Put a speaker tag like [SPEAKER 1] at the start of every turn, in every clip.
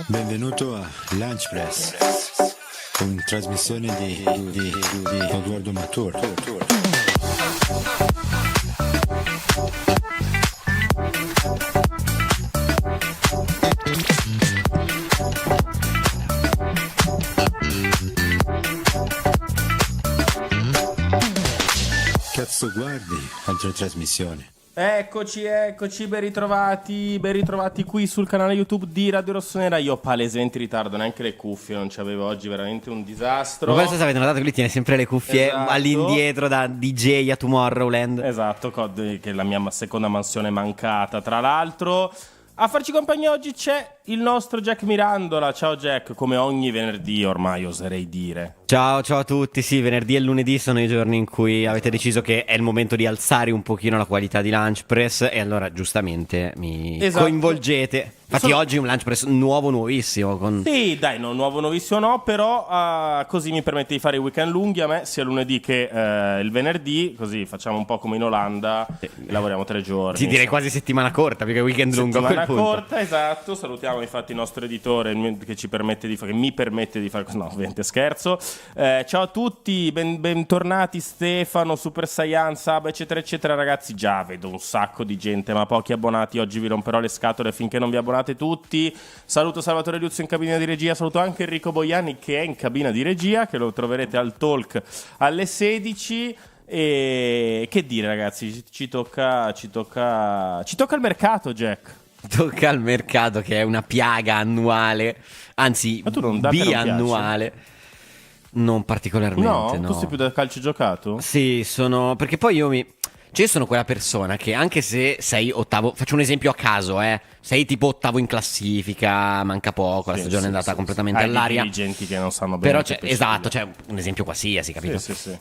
[SPEAKER 1] Benvenuto a Lunch Press, con trasmissione di Edoardo Matur. Cazzo guardi altre trasmissioni?
[SPEAKER 2] Eccoci, ben ritrovati qui sul canale YouTube di Radio Rossonera. Io palesemente in ritardo, neanche le cuffie non c'avevo oggi, veramente un disastro.
[SPEAKER 3] Ma questo, se avete notato, che lui tiene sempre le cuffie
[SPEAKER 2] Esatto.
[SPEAKER 3] All'indietro, da DJ a Tomorrowland.
[SPEAKER 2] Esatto, che è la mia seconda mansione mancata, tra l'altro. A farci compagnia oggi c'è il nostro Jack Mirandola. Ciao Jack, come ogni venerdì ormai oserei dire.
[SPEAKER 3] Ciao a tutti, sì, venerdì e lunedì sono i giorni in cui avete deciso che è il momento di alzare un pochino la qualità di Lunch Press, e allora giustamente mi coinvolgete. Infatti oggi un Lunch Press nuovissimo
[SPEAKER 2] Sì, dai, non nuovo, nuovissimo no, però così mi permette di fare i weekend lunghi a me, sia lunedì che il venerdì, così facciamo un po' come in Olanda, e lavoriamo 3 giorni.
[SPEAKER 3] Sì, direi quasi settimana corta, perché weekend lungo a quel punto.
[SPEAKER 2] Settimana corta, esatto. Salutiamo infatti il nostro editore che ci permette di fare, che mi permette di fare, no, ovviamente scherzo. Ciao a tutti, bentornati Stefano, Super Saiyan, Saba, eccetera eccetera. Ragazzi, già vedo un sacco di gente, ma pochi abbonati. Oggi vi romperò le scatole finché non vi abbonate tutti. Saluto Salvatore Liuzzo in cabina di regia, saluto anche Enrico Boiani che è in cabina di regia, che lo troverete al talk alle 16. E che dire, ragazzi, ci tocca il mercato, Jack.
[SPEAKER 3] Tocca al mercato, che è una piaga annuale, anzi biannuale. Non particolarmente, no.
[SPEAKER 2] Tu sei più da calcio giocato?
[SPEAKER 3] Sì, perché poi io sono quella persona che, anche se sei ottavo, faccio un esempio a caso, sei tipo ottavo in classifica, manca poco, la stagione è andata completamente all'aria.
[SPEAKER 2] Hai dirigenti che non sanno bene.
[SPEAKER 3] Però c'è un esempio qualsiasi, capito?
[SPEAKER 2] Sì.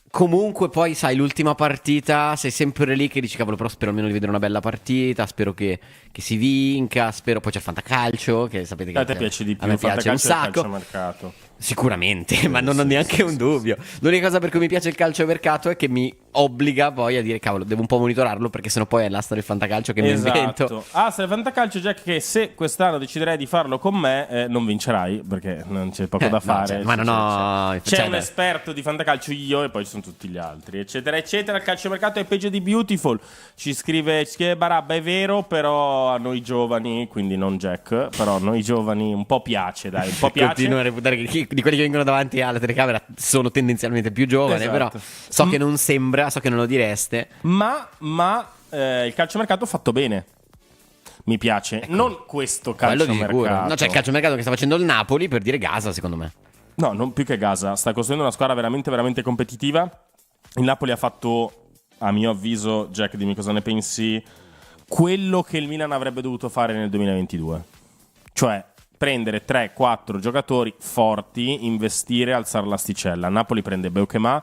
[SPEAKER 3] Comunque poi, sai, l'ultima partita sei sempre lì che dici, cavolo, però spero almeno di vedere una bella partita, spero che si vinca, poi c'è il fantacalcio, che sapete che
[SPEAKER 2] a te piace di più,
[SPEAKER 3] a me piace un sacco.
[SPEAKER 2] Il calciomercato.
[SPEAKER 3] Sicuramente, ma non ho neanche un dubbio. L'unica cosa per cui mi piace il calciomercato è che mi obbliga poi a dire, cavolo, devo un po' monitorarlo, perché sennò poi è l'asta del fantacalcio che mi invento.
[SPEAKER 2] Se il fantacalcio, Jack, che se quest'anno deciderei di farlo con me, non vincerai, perché non c'è poco da fare. C'è un esperto di fantacalcio, io, e poi ci sono tutti gli altri, eccetera eccetera. Il calciomercato è peggio di Beautiful. Ci scrive Barabba, è vero, però a noi giovani, quindi non Jack, però a noi giovani un po' piace, dai, un po' piace.
[SPEAKER 3] Continuo a reputare che di quelli che vengono davanti alla telecamera sono tendenzialmente più giovani, però so che non sembra, so che non lo direste.
[SPEAKER 2] Ma il calciomercato fatto bene. Mi piace, ecco. Non questo calciomercato.
[SPEAKER 3] No, c'è il calciomercato che sta facendo il Napoli, per dire Gaza, secondo me.
[SPEAKER 2] No, non più che Gaza, sta costruendo una squadra veramente veramente competitiva. Il Napoli ha fatto, a mio avviso, Jack, dimmi cosa ne pensi, quello che il Milan avrebbe dovuto fare nel 2022. Cioè prendere 3-4 giocatori forti, investire, alzare l'asticella. Napoli prende Beukema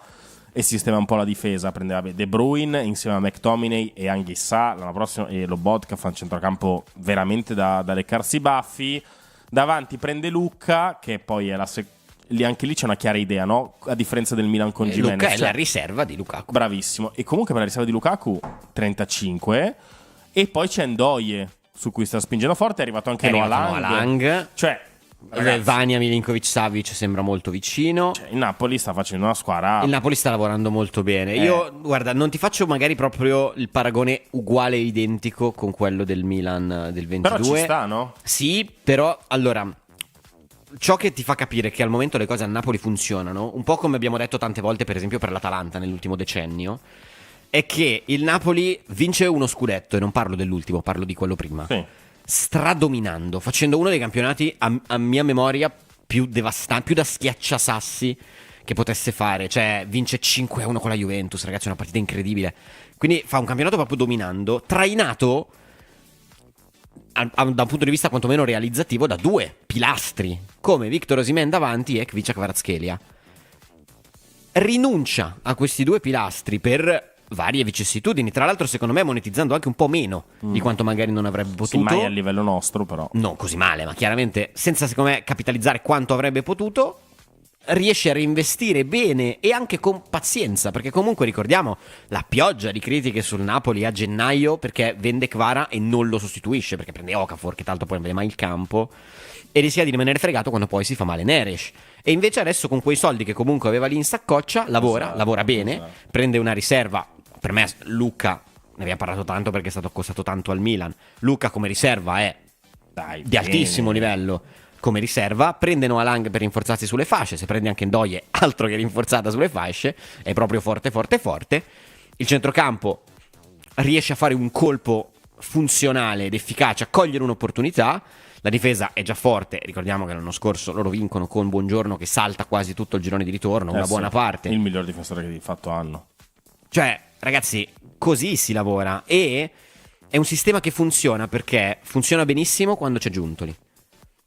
[SPEAKER 2] e sistema un po' la difesa, prende De Bruyne insieme a McTominay e Anghissà l'anno prossimo, e Lobotka fa un centrocampo veramente da leccarsi i baffi. Davanti prende Lucca, che poi è anche lì c'è una chiara idea, no? A differenza del Milan con Gimenez.
[SPEAKER 3] Lucca è la riserva di Lukaku.
[SPEAKER 2] Bravissimo. E comunque per la riserva di Lukaku 35. E poi c'è Ndoye, su cui sta spingendo forte. È arrivato anche Noah Lang. Cioè,
[SPEAKER 3] Vania Milinkovic-Savic sembra molto vicino.
[SPEAKER 2] Il Napoli sta facendo una squadra.
[SPEAKER 3] Il Napoli sta lavorando molto bene. Io, guarda, non ti faccio magari proprio il paragone uguale e identico con quello del Milan del 22.
[SPEAKER 2] Però ci sta, no?
[SPEAKER 3] Sì, però allora, ciò che ti fa capire che al momento le cose a Napoli funzionano, un po' come abbiamo detto tante volte per esempio per l'Atalanta nell'ultimo decennio, è che il Napoli vince uno scudetto, e non parlo dell'ultimo, parlo di quello prima.
[SPEAKER 2] Sì.
[SPEAKER 3] Stradominando, facendo uno dei campionati a mia memoria più devastante, più da schiacciasassi che potesse fare. Cioè vince 5-1 con la Juventus, ragazzi, è una partita incredibile. Quindi fa un campionato proprio dominando, trainato da un punto di vista quantomeno realizzativo da due pilastri come Victor Osimhen davanti e Khvicha Kvaratskhelia. Rinuncia a questi due pilastri per varie vicissitudini, tra l'altro secondo me monetizzando anche un po' meno di quanto magari non avrebbe potuto.
[SPEAKER 2] Sì, mai a livello nostro, però
[SPEAKER 3] non così male, ma chiaramente senza, secondo me, capitalizzare quanto avrebbe potuto. riesce a reinvestire bene e anche con pazienza, perché comunque ricordiamo la pioggia di critiche sul Napoli a gennaio perché vende Kvara e non lo sostituisce, perché prende Okafor che tanto poi non vede mai il campo, e rischia di rimanere fregato quando poi si fa male Neres. E invece adesso con quei soldi che comunque aveva lì in saccoccia lavora bene, prende una riserva. Per me Luka, ne abbiamo parlato tanto perché è stato costato tanto al Milan, Luka come riserva è di altissimo livello come riserva. Prende Noah Lang per rinforzarsi sulle fasce, se prende anche Ndoye altro che rinforzata sulle fasce, è proprio forte. Il centrocampo riesce a fare un colpo funzionale ed efficace, a cogliere un'opportunità. La difesa è già forte, ricordiamo che l'anno scorso loro vincono con Buongiorno che salta quasi tutto il girone di ritorno, una buona parte.
[SPEAKER 2] Il miglior difensore che di fatto hanno.
[SPEAKER 3] Cioè, ragazzi, così si lavora, e è un sistema che funziona perché funziona benissimo quando c'è Giuntoli.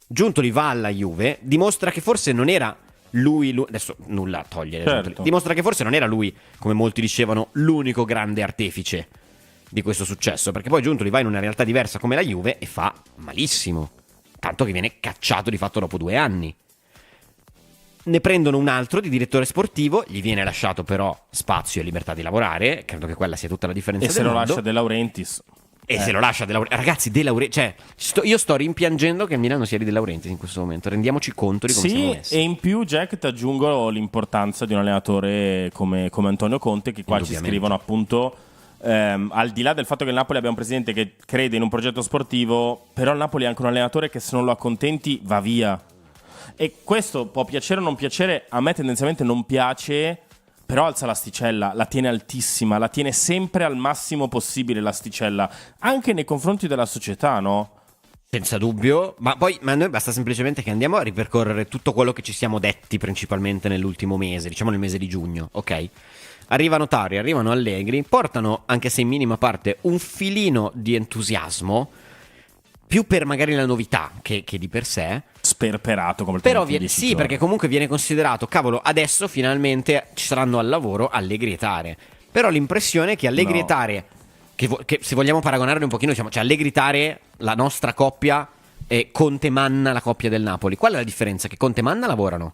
[SPEAKER 3] Giuntoli va alla Juve, dimostra che forse non era lui adesso nulla a togliere,
[SPEAKER 2] certo.
[SPEAKER 3] Dimostra che forse non era lui, come molti dicevano, l'unico grande artefice di questo successo, perché poi Giuntoli va in una realtà diversa come la Juve e fa malissimo, tanto che viene cacciato di fatto dopo 2 anni. Ne prendono un altro di direttore sportivo, gli viene lasciato però spazio e libertà di lavorare, credo che quella sia tutta la differenza
[SPEAKER 2] e
[SPEAKER 3] del
[SPEAKER 2] se
[SPEAKER 3] mondo.
[SPEAKER 2] lo lascia De Laurentiis.
[SPEAKER 3] E se lo lascia De Laurentiis, ragazzi, De Laurentiis, cioè io sto rimpiangendo che il Milano sia di De Laurentiis in questo momento, rendiamoci conto di come siamo messi.
[SPEAKER 2] E in più, Jack, ti aggiungo l'importanza di un allenatore come Antonio Conte, che qua ci scrivono appunto, al di là del fatto che il Napoli abbia un presidente che crede in un progetto sportivo, però il Napoli è anche un allenatore che se non lo accontenti va via. E questo può piacere o non piacere, a me tendenzialmente non piace, però alza l'asticella, la tiene altissima, la tiene sempre al massimo possibile l'asticella, anche nei confronti della società, no?
[SPEAKER 3] Senza dubbio, ma a noi basta semplicemente che andiamo a ripercorrere tutto quello che ci siamo detti principalmente nell'ultimo mese, diciamo nel mese di giugno, ok? Arrivano Tari, arrivano Allegri, portano, anche se in minima parte, un filino di entusiasmo, più per magari la novità che di per sé.
[SPEAKER 2] Sperperato come
[SPEAKER 3] però sì, perché comunque viene considerato, cavolo, adesso finalmente ci saranno al lavoro Allegri e Tare. Però l'impressione è che Allegri e Tare, che se vogliamo paragonarli un pochino, diciamo, cioè Allegri Tare, la nostra coppia, e Conte Manna, la coppia del Napoli. Qual è la differenza? Che Conte Manna lavorano,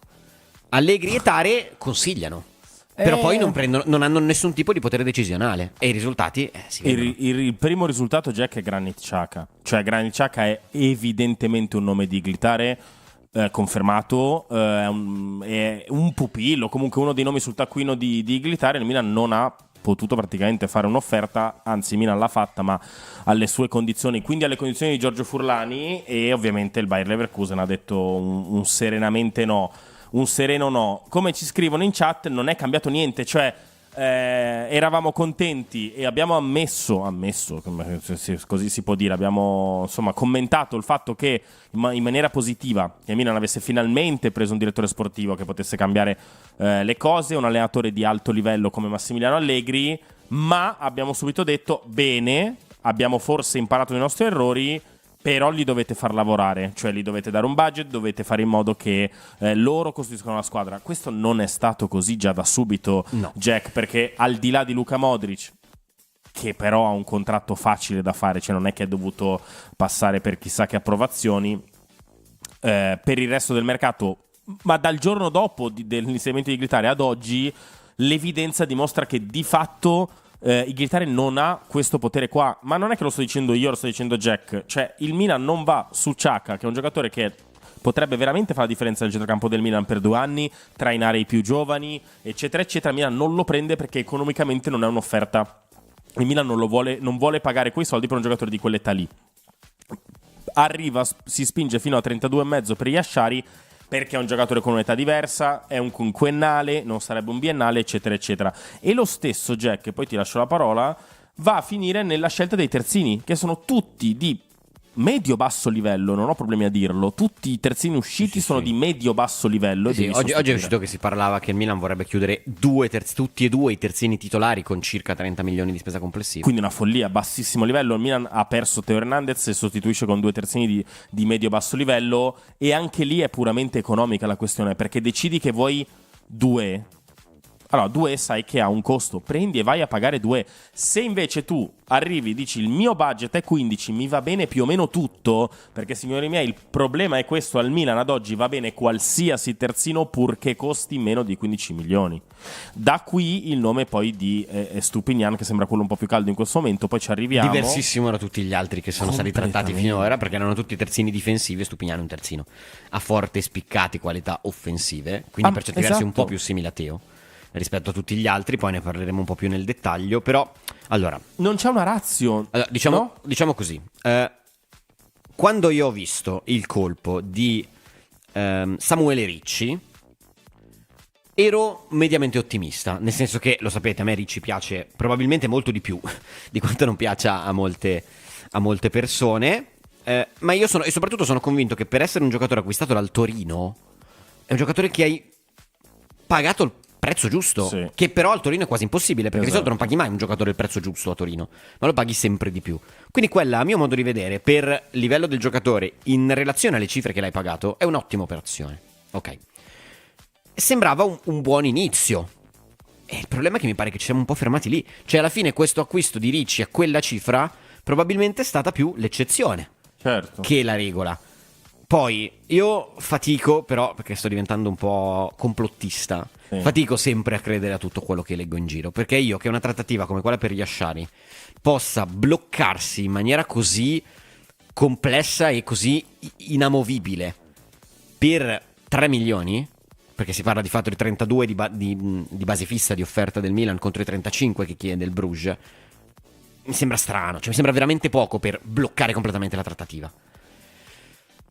[SPEAKER 3] Allegri e Tare consigliano. Però poi non hanno nessun tipo di potere decisionale. E i risultati si vedono.
[SPEAKER 2] Il primo risultato, Jack, è Granit Xhaka. Cioè Granit Xhaka è evidentemente un nome di Glitare, confermato, è un pupillo, comunque uno dei nomi sul taccuino di Glitare. Il Milan non ha potuto praticamente fare un'offerta, anzi Milan l'ha fatta ma alle sue condizioni, quindi alle condizioni di Giorgio Furlani, e ovviamente il Bayer Leverkusen ha detto un serenamente no. Un sereno no. Come ci scrivono in chat, non è cambiato niente, cioè eravamo contenti e abbiamo ammesso, così si può dire, abbiamo insomma commentato il fatto che in maniera positiva che Milan avesse finalmente preso un direttore sportivo che potesse cambiare le cose, un allenatore di alto livello come Massimiliano Allegri, ma abbiamo subito detto bene, abbiamo forse imparato dai nostri errori, però li dovete far lavorare, cioè li dovete dare un budget, dovete fare in modo che loro costruiscano la squadra. Questo non è stato così già da subito, no. Jack, perché al di là di Luka Modric, che però ha un contratto facile da fare, cioè non è che è dovuto passare per chissà che approvazioni, per il resto del mercato, ma dal giorno dopo dell'inserimento di Glitare ad oggi, l'evidenza dimostra che di fatto il Glitare non ha questo potere qua. Ma non è che lo sto dicendo io, lo sto dicendo Jack. Cioè il Milan non va su Xhaka, che è un giocatore che potrebbe veramente fare la differenza nel centrocampo del Milan per 2 anni, trainare i più giovani, eccetera eccetera. Milan non lo prende perché economicamente non è un'offerta. Il Milan non vuole pagare quei soldi per un giocatore di quell'età lì. Arriva, si spinge fino a 32,5 per Yashari, perché è un giocatore con un'età diversa, è un quinquennale, non sarebbe un biennale, eccetera, eccetera. E lo stesso Jack, e poi ti lascio la parola, va a finire nella scelta dei terzini, che sono tutti di medio-basso livello, non ho problemi a dirlo. Tutti i terzini usciti sono di medio-basso livello.
[SPEAKER 3] Sì, oggi è uscito che si parlava che il Milan vorrebbe chiudere tutti e due i terzini titolari con circa 30 milioni di spesa complessiva.
[SPEAKER 2] Quindi una follia, bassissimo livello. Il Milan ha perso Teo Hernandez e sostituisce con 2 terzini di medio-basso livello, e anche lì è puramente economica la questione, perché decidi che vuoi 2 Allora, 2 sai che ha un costo, prendi e vai a pagare 2. Se invece tu arrivi, dici il mio budget è 15, mi va bene più o meno tutto, perché signori miei il problema è questo, al Milan ad oggi va bene qualsiasi terzino purché costi meno di 15 milioni. Da qui il nome poi di Stupinian, che sembra quello un po' più caldo in questo momento, poi ci arriviamo.
[SPEAKER 3] Diversissimo da tutti gli altri che sono stati trattati finora, perché erano tutti terzini difensivi e Stupinian è un terzino. Ha forti e spiccati qualità offensive, quindi per certi versi un po' più simile a Teo rispetto a tutti gli altri, poi ne parleremo un po' più nel dettaglio, però allora
[SPEAKER 2] non c'è una ratio.
[SPEAKER 3] allora, diciamo così, quando io ho visto il colpo di Samuele Ricci ero mediamente ottimista, nel senso che, lo sapete, a me Ricci piace probabilmente molto di più di quanto non piaccia a molte persone, ma io sono, e soprattutto sono convinto che per essere un giocatore acquistato dal Torino è un giocatore che hai pagato il prezzo giusto,
[SPEAKER 2] sì.
[SPEAKER 3] Che però al Torino è quasi impossibile, perché di
[SPEAKER 2] Esatto.
[SPEAKER 3] solito non paghi mai un giocatore il prezzo giusto a Torino, ma lo paghi sempre di più. Quindi quella, a mio modo di vedere, per livello del giocatore in relazione alle cifre che l'hai pagato, è un'ottima operazione. Ok. Sembrava un buon inizio. E il problema è che mi pare che ci siamo un po' fermati lì. Cioè, alla fine questo acquisto di Ricci a quella cifra probabilmente è stata più l'eccezione
[SPEAKER 2] Certo.
[SPEAKER 3] che la regola. Poi io fatico, però, perché sto diventando un po' complottista,
[SPEAKER 2] Sì.
[SPEAKER 3] fatico sempre a credere a tutto quello che leggo in giro, perché io che una trattativa come quella per Yashari possa bloccarsi in maniera così complessa e così inamovibile per 3 milioni, perché si parla di fatto di 32 di base fissa di offerta del Milan contro i 35 che chiede il Bruges, mi sembra strano, cioè mi sembra veramente poco per bloccare completamente la trattativa.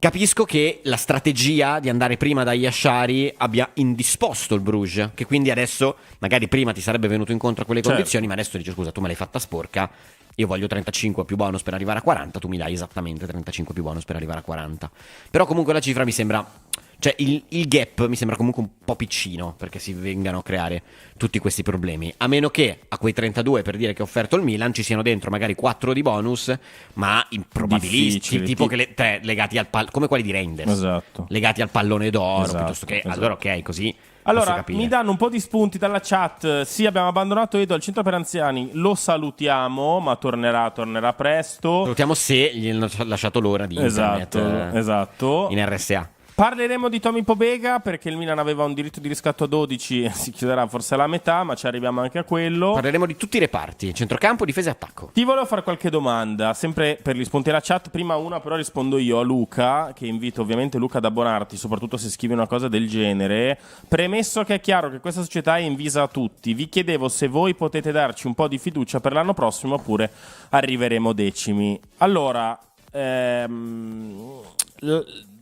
[SPEAKER 3] Capisco che la strategia di andare prima da Yashari abbia indisposto il Bruges, che quindi adesso, magari prima ti sarebbe venuto incontro a quelle
[SPEAKER 2] Certo.
[SPEAKER 3] condizioni, ma adesso dice scusa, tu me l'hai fatta sporca, io voglio 35 più bonus per arrivare a 40, tu mi dai esattamente 35 più bonus per arrivare a 40. Però comunque la cifra mi sembra, cioè il gap mi sembra comunque un po' piccino perché si vengano a creare tutti questi problemi, a meno che a quei 32 per dire che ho offerto il Milan ci siano dentro magari 4 di bonus, ma improbabilisti,
[SPEAKER 2] Difficili,
[SPEAKER 3] tipo che legati al come quelli di Reinders,
[SPEAKER 2] Esatto.
[SPEAKER 3] legati al pallone d'oro,
[SPEAKER 2] Esatto,
[SPEAKER 3] piuttosto che
[SPEAKER 2] esatto.
[SPEAKER 3] allora ok, così posso
[SPEAKER 2] Allora,
[SPEAKER 3] capire.
[SPEAKER 2] mi danno un po' di spunti dalla chat. Sì, abbiamo abbandonato Edo al centro per anziani. Lo salutiamo, ma tornerà presto.
[SPEAKER 3] Salutiamo se gli hanno lasciato l'ora di internet
[SPEAKER 2] Esatto.
[SPEAKER 3] in RSA.
[SPEAKER 2] Parleremo di Tommy Pobega perché il Milan aveva un diritto di riscatto a 12 e si chiuderà forse alla metà, ma ci arriviamo anche a quello.
[SPEAKER 3] Parleremo di tutti i reparti, centrocampo, difesa e attacco.
[SPEAKER 2] Ti volevo fare qualche domanda, sempre per gli spunti alla chat. Prima una però rispondo io a Luca, che invito ovviamente Luca ad abbonarti, soprattutto se scrivi una cosa del genere. Premesso che è chiaro che questa società è invisa a tutti, vi chiedevo se voi potete darci un po' di fiducia per l'anno prossimo oppure arriveremo decimi. Allora,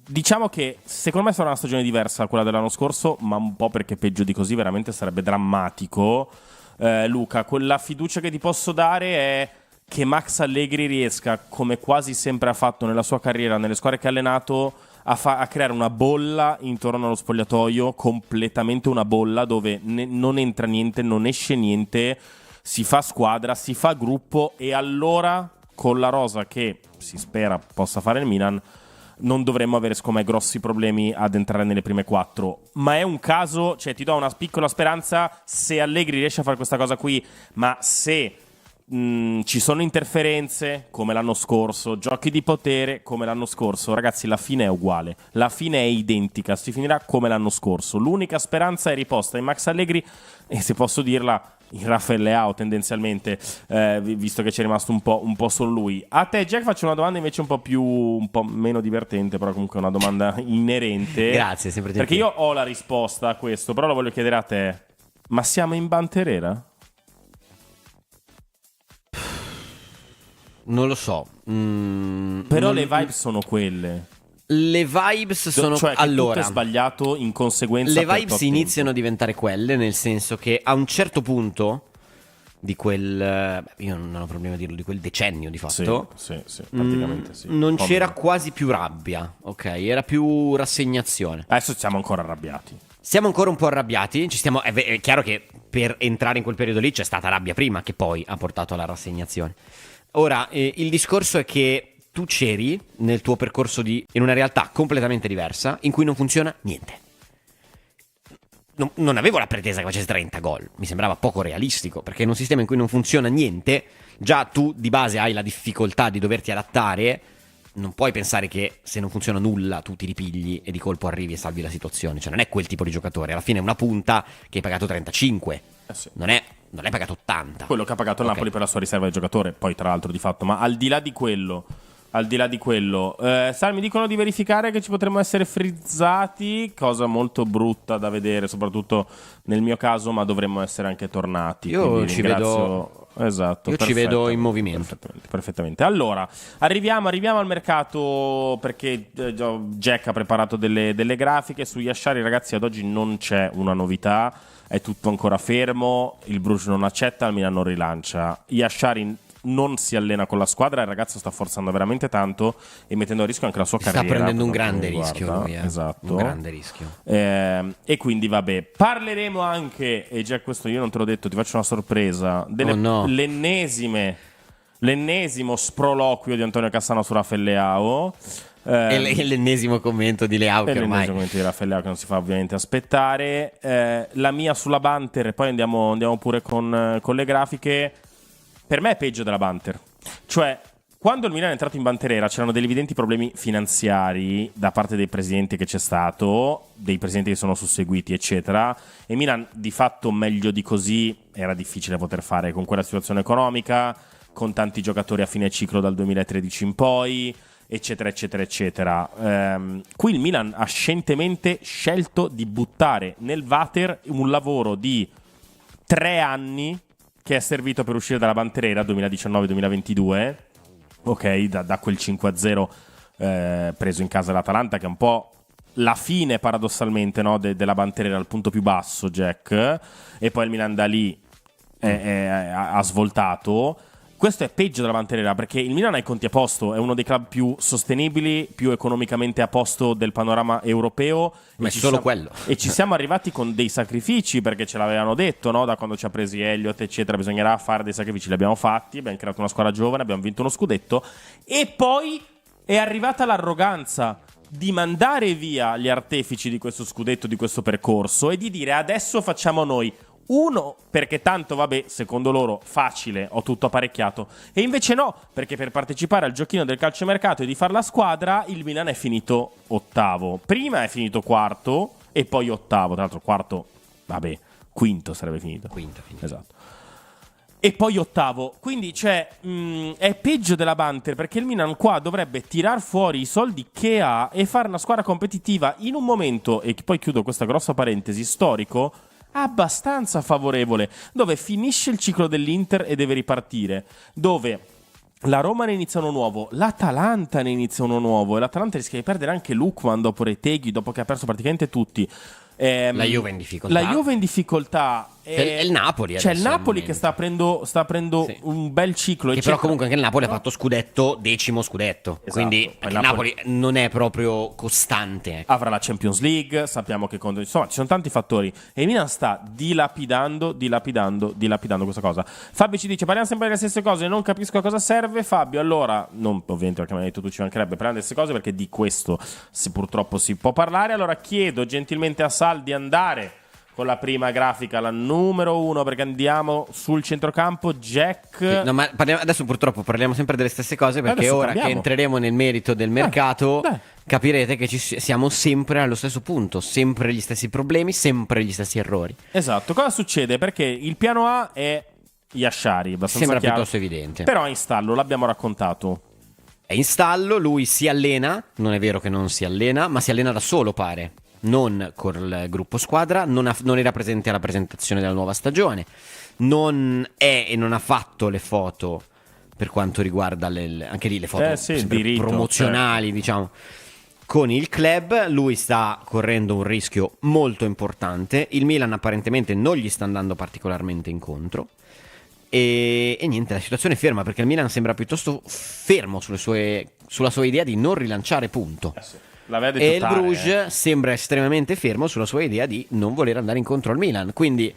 [SPEAKER 2] diciamo che secondo me sarà una stagione diversa da quella dell'anno scorso, ma un po' perché peggio di così veramente sarebbe drammatico. Luca, quella fiducia che ti posso dare è che Max Allegri riesca, come quasi sempre ha fatto nella sua carriera, nelle squadre che ha allenato, a creare una bolla intorno allo spogliatoio, completamente una bolla dove non entra niente, non esce niente, si fa squadra, si fa gruppo, e allora con la rosa che si spera possa fare il Milan non dovremmo avere secondo me grossi problemi ad entrare nelle prime 4. Ma è un caso, cioè ti do una piccola speranza se Allegri riesce a fare questa cosa qui, ma se ci sono interferenze come l'anno scorso, giochi di potere come l'anno scorso, ragazzi, la fine è uguale, la fine è identica, si finirà come l'anno scorso. L'unica speranza è riposta in Max Allegri e, se posso dirla, in Rafael Leao tendenzialmente, visto che ci è rimasto un po' solo lui. A te, Jack, faccio una domanda invece un po' meno divertente, però comunque una domanda inerente.
[SPEAKER 3] Grazie, sempre gentile.
[SPEAKER 2] Perché io ho la risposta a questo, però lo voglio chiedere a te. Ma siamo in Banterera?
[SPEAKER 3] Non lo so.
[SPEAKER 2] Però le vibes sono quelle.
[SPEAKER 3] Le vibes sono
[SPEAKER 2] Cioè che
[SPEAKER 3] allora
[SPEAKER 2] tutto è sbagliato in conseguenza.
[SPEAKER 3] le
[SPEAKER 2] per
[SPEAKER 3] vibes
[SPEAKER 2] tot
[SPEAKER 3] iniziano a
[SPEAKER 2] tempo.
[SPEAKER 3] diventare quelle, nel senso che a un certo punto di quel io non ho problema a dirlo, di quel decennio di fatto,
[SPEAKER 2] Sì, praticamente sì.
[SPEAKER 3] non
[SPEAKER 2] Un po'
[SPEAKER 3] c'era
[SPEAKER 2] meno.
[SPEAKER 3] quasi più rabbia, ok? Era più rassegnazione.
[SPEAKER 2] Adesso siamo ancora arrabbiati.
[SPEAKER 3] Siamo ancora un po' arrabbiati, è chiaro che per entrare in quel periodo lì c'è stata rabbia prima, che poi ha portato alla rassegnazione. Ora, il discorso è che tu c'eri nel tuo percorso in una realtà completamente diversa, in cui non funziona niente. non avevo la pretesa che facesse 30 gol, mi sembrava poco realistico, perché in un sistema in cui non funziona niente, già tu di base hai la difficoltà di doverti adattare, non puoi pensare che se non funziona nulla tu ti ripigli e di colpo arrivi e salvi la situazione, cioè non è quel tipo di giocatore, alla fine è una punta che hai pagato 35,
[SPEAKER 2] Sì.
[SPEAKER 3] non è pagato 80.
[SPEAKER 2] Quello che ha pagato il Napoli per la sua riserva di giocatore, poi tra l'altro di fatto, ma al di là di quello, Sal, mi dicono di verificare che ci potremmo essere frizzati, cosa molto brutta da vedere, soprattutto nel mio caso, ma dovremmo essere anche tornati.
[SPEAKER 3] Io ci vedo,
[SPEAKER 2] esatto,
[SPEAKER 3] io ci vedo in movimento.
[SPEAKER 2] Perfettamente. Allora, arriviamo al mercato, perché Jack ha preparato delle grafiche su Yashari. Ragazzi, ad oggi non c'è una novità, è tutto ancora fermo, il Bruges non accetta, il Milan non rilancia. Yashari non si allena con la squadra, il ragazzo sta forzando veramente tanto e mettendo a rischio anche la sua carriera.
[SPEAKER 3] Sta prendendo un
[SPEAKER 2] per quanto
[SPEAKER 3] grande
[SPEAKER 2] mi
[SPEAKER 3] rischio
[SPEAKER 2] riguarda.
[SPEAKER 3] lui,
[SPEAKER 2] Esatto.
[SPEAKER 3] un grande rischio.
[SPEAKER 2] E quindi vabbè, parleremo anche, e già questo io non te l'ho detto, ti faccio una sorpresa, l'ennesimo sproloquio di Antonio Cassano su Rafael Leao.
[SPEAKER 3] E l'ennesimo commento di Leao che ormai...
[SPEAKER 2] L'ennesimo commento di Rafael Leao che non si fa ovviamente aspettare. La mia sulla Banter, e poi andiamo pure con le grafiche. Per me è peggio della Banter. Cioè, quando il Milan è entrato in Banterera c'erano degli evidenti problemi finanziari da parte dei presidenti che c'è stato, dei presidenti che sono susseguiti, eccetera. E Milan, di fatto, meglio di così era difficile poter fare con quella situazione economica, con tanti giocatori a fine ciclo dal 2013 in poi, eccetera, eccetera, eccetera. Qui il Milan ha scientemente scelto di buttare nel water un lavoro di 3 anni che è servito per uscire dalla Banterera 2019-2022, ok, da quel 5-0 preso in casa l'Atalanta, che è un po' la fine paradossalmente, no, della Banterera al punto più basso, Jack, e poi il Milan da lì ha svoltato. Questo è peggio della Banterera, perché il Milan ha i conti a posto, è uno dei club più sostenibili, più economicamente a posto del panorama europeo.
[SPEAKER 3] Ma è solo quello.
[SPEAKER 2] E ci siamo arrivati con dei sacrifici, perché ce l'avevano detto, no? Da quando ci ha presi Elliott, eccetera, bisognerà fare dei sacrifici, li abbiamo fatti, abbiamo creato una squadra giovane, abbiamo vinto uno scudetto, e poi è arrivata l'arroganza di mandare via gli artefici di questo scudetto, di questo percorso, e di dire adesso facciamo noi. Uno, perché tanto, vabbè, secondo loro, facile, ho tutto apparecchiato. E invece no, perché per partecipare al giochino del calciomercato e di fare la squadra, il Milan è finito ottavo. Prima è finito quarto e poi ottavo. Tra l'altro quarto, vabbè, quinto sarebbe finito.
[SPEAKER 3] Quinto.
[SPEAKER 2] Esatto. E poi ottavo. Quindi, cioè, è peggio della Banter, perché il Milan qua dovrebbe tirar fuori i soldi che ha e fare una squadra competitiva in un momento, e poi chiudo questa grossa parentesi, storico, abbastanza favorevole, dove finisce il ciclo dell'Inter e deve ripartire, dove la Roma ne inizia uno nuovo, l'Atalanta ne inizia uno nuovo, e l'Atalanta rischia di perdere anche Lookman dopo Retegui, dopo che ha perso praticamente tutti.
[SPEAKER 3] La Juve in difficoltà.
[SPEAKER 2] È
[SPEAKER 3] il Napoli.
[SPEAKER 2] C'è il Napoli che sta aprendo sì, un bel ciclo.
[SPEAKER 3] Che però comunque anche il Napoli ha fatto scudetto, 10º scudetto. Esatto. Quindi il Napoli non è proprio costante.
[SPEAKER 2] Avrà la Champions League, sappiamo che insomma ci sono tanti fattori. E il Milan sta dilapidando questa cosa. Fabio ci dice: parliamo sempre delle stesse cose, non capisco a cosa serve. Fabio, allora, non ovviamente perché mi hai detto tu, ci mancherebbe, parliamo delle stesse cose perché di questo purtroppo si può parlare. Allora chiedo gentilmente a Sal di andare con la prima grafica, la numero 1, perché andiamo sul centrocampo. Jack.
[SPEAKER 3] No, ma adesso purtroppo parliamo sempre delle stesse cose, perché
[SPEAKER 2] adesso
[SPEAKER 3] ora
[SPEAKER 2] cambiamo.
[SPEAKER 3] che entreremo nel merito del mercato capirete che siamo sempre allo stesso punto, sempre gli stessi problemi, sempre gli stessi errori.
[SPEAKER 2] Esatto. Cosa succede? Perché il piano A è Yashari, abbastanza
[SPEAKER 3] sembra
[SPEAKER 2] chiaro,
[SPEAKER 3] piuttosto evidente.
[SPEAKER 2] però è in stallo, l'abbiamo raccontato.
[SPEAKER 3] È in stallo, lui si allena, non è vero che non si allena, ma si allena da solo, pare. Non con il gruppo squadra, non era presente alla presentazione della nuova stagione, non è e non ha fatto le foto per quanto riguarda anche lì le foto promozionali, certo, diciamo, con il club. Lui sta correndo un rischio molto importante, il Milan apparentemente non gli sta andando particolarmente incontro e niente, la situazione è ferma, perché il Milan sembra piuttosto fermo sulla sua idea di non rilanciare, punto.
[SPEAKER 2] Sì.
[SPEAKER 3] E il Bruges sembra estremamente fermo sulla sua idea di non voler andare incontro al Milan. Quindi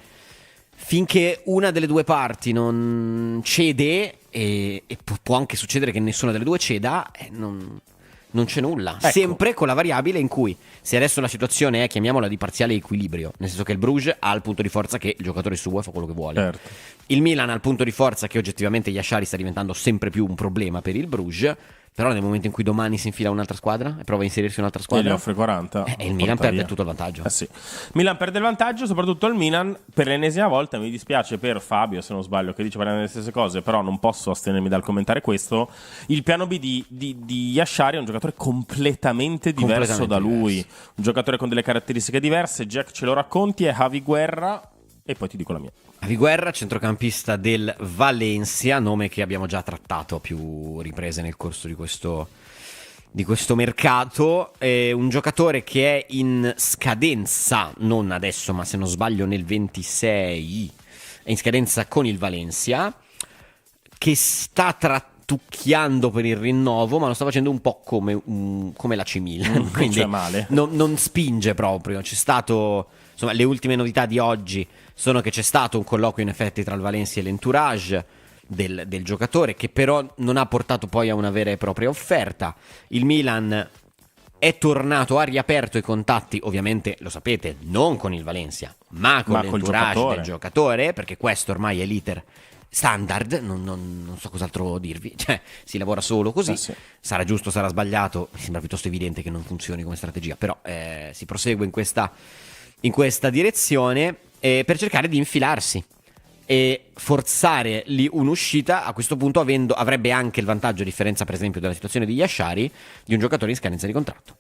[SPEAKER 3] finché una delle due parti non cede, e può anche succedere che nessuna delle due ceda, Non c'è nulla,
[SPEAKER 2] Ecco.
[SPEAKER 3] sempre con la variabile in cui se adesso la situazione è, chiamiamola, di parziale equilibrio, nel senso che il Bruges ha il punto di forza che il giocatore suo fa quello che vuole.
[SPEAKER 2] Certo.
[SPEAKER 3] Il Milan ha il punto di forza che oggettivamente Yashari sta diventando sempre più un problema per il Bruges, però nel momento in cui domani si infila un'altra squadra e prova a inserirsi un'altra
[SPEAKER 2] E gli
[SPEAKER 3] squadra,
[SPEAKER 2] offre 40.
[SPEAKER 3] e il Milan
[SPEAKER 2] porta
[SPEAKER 3] perde
[SPEAKER 2] via.
[SPEAKER 3] tutto il vantaggio.
[SPEAKER 2] Sì. Milan perde il vantaggio, soprattutto il Milan. Per l'ennesima volta mi dispiace per Fabio, se non sbaglio, che dice parlando delle stesse cose, però non posso astenermi dal commentare questo. Il piano B di Yashari è un giocatore completamente diverso da lui. Un giocatore con delle caratteristiche diverse. Jack, ce lo racconti, è Javi Guerra e poi ti dico la mia.
[SPEAKER 3] Javi Guerra, centrocampista del Valencia, nome che abbiamo già trattato a più riprese nel corso di questo mercato. È un giocatore che è in scadenza, non adesso ma se non sbaglio nel 26, è in scadenza con il Valencia, che sta trattucchiando per il rinnovo, ma lo sta facendo un po' come l'AC Milan, quindi
[SPEAKER 2] c'è male.
[SPEAKER 3] non spinge proprio. C'è stato, insomma, le ultime novità di oggi sono che c'è stato un colloquio in effetti tra il Valencia e l'entourage del giocatore, che però non ha portato poi a una vera e propria offerta. Il Milan è tornato, ha riaperto i contatti, ovviamente lo sapete, non con il Valencia, ma con
[SPEAKER 2] Ma col
[SPEAKER 3] l'entourage del giocatore, perché questo ormai è l'iter standard, non so cos'altro dirvi, cioè si lavora solo così.
[SPEAKER 2] Sì.
[SPEAKER 3] Sarà giusto, sarà sbagliato, mi sembra piuttosto evidente che non funzioni come strategia, però si prosegue in questa direzione per cercare di infilarsi e forzare lì un'uscita. A questo punto avrebbe anche il vantaggio, a differenza per esempio della situazione di Yashari, di un giocatore in scadenza di contratto.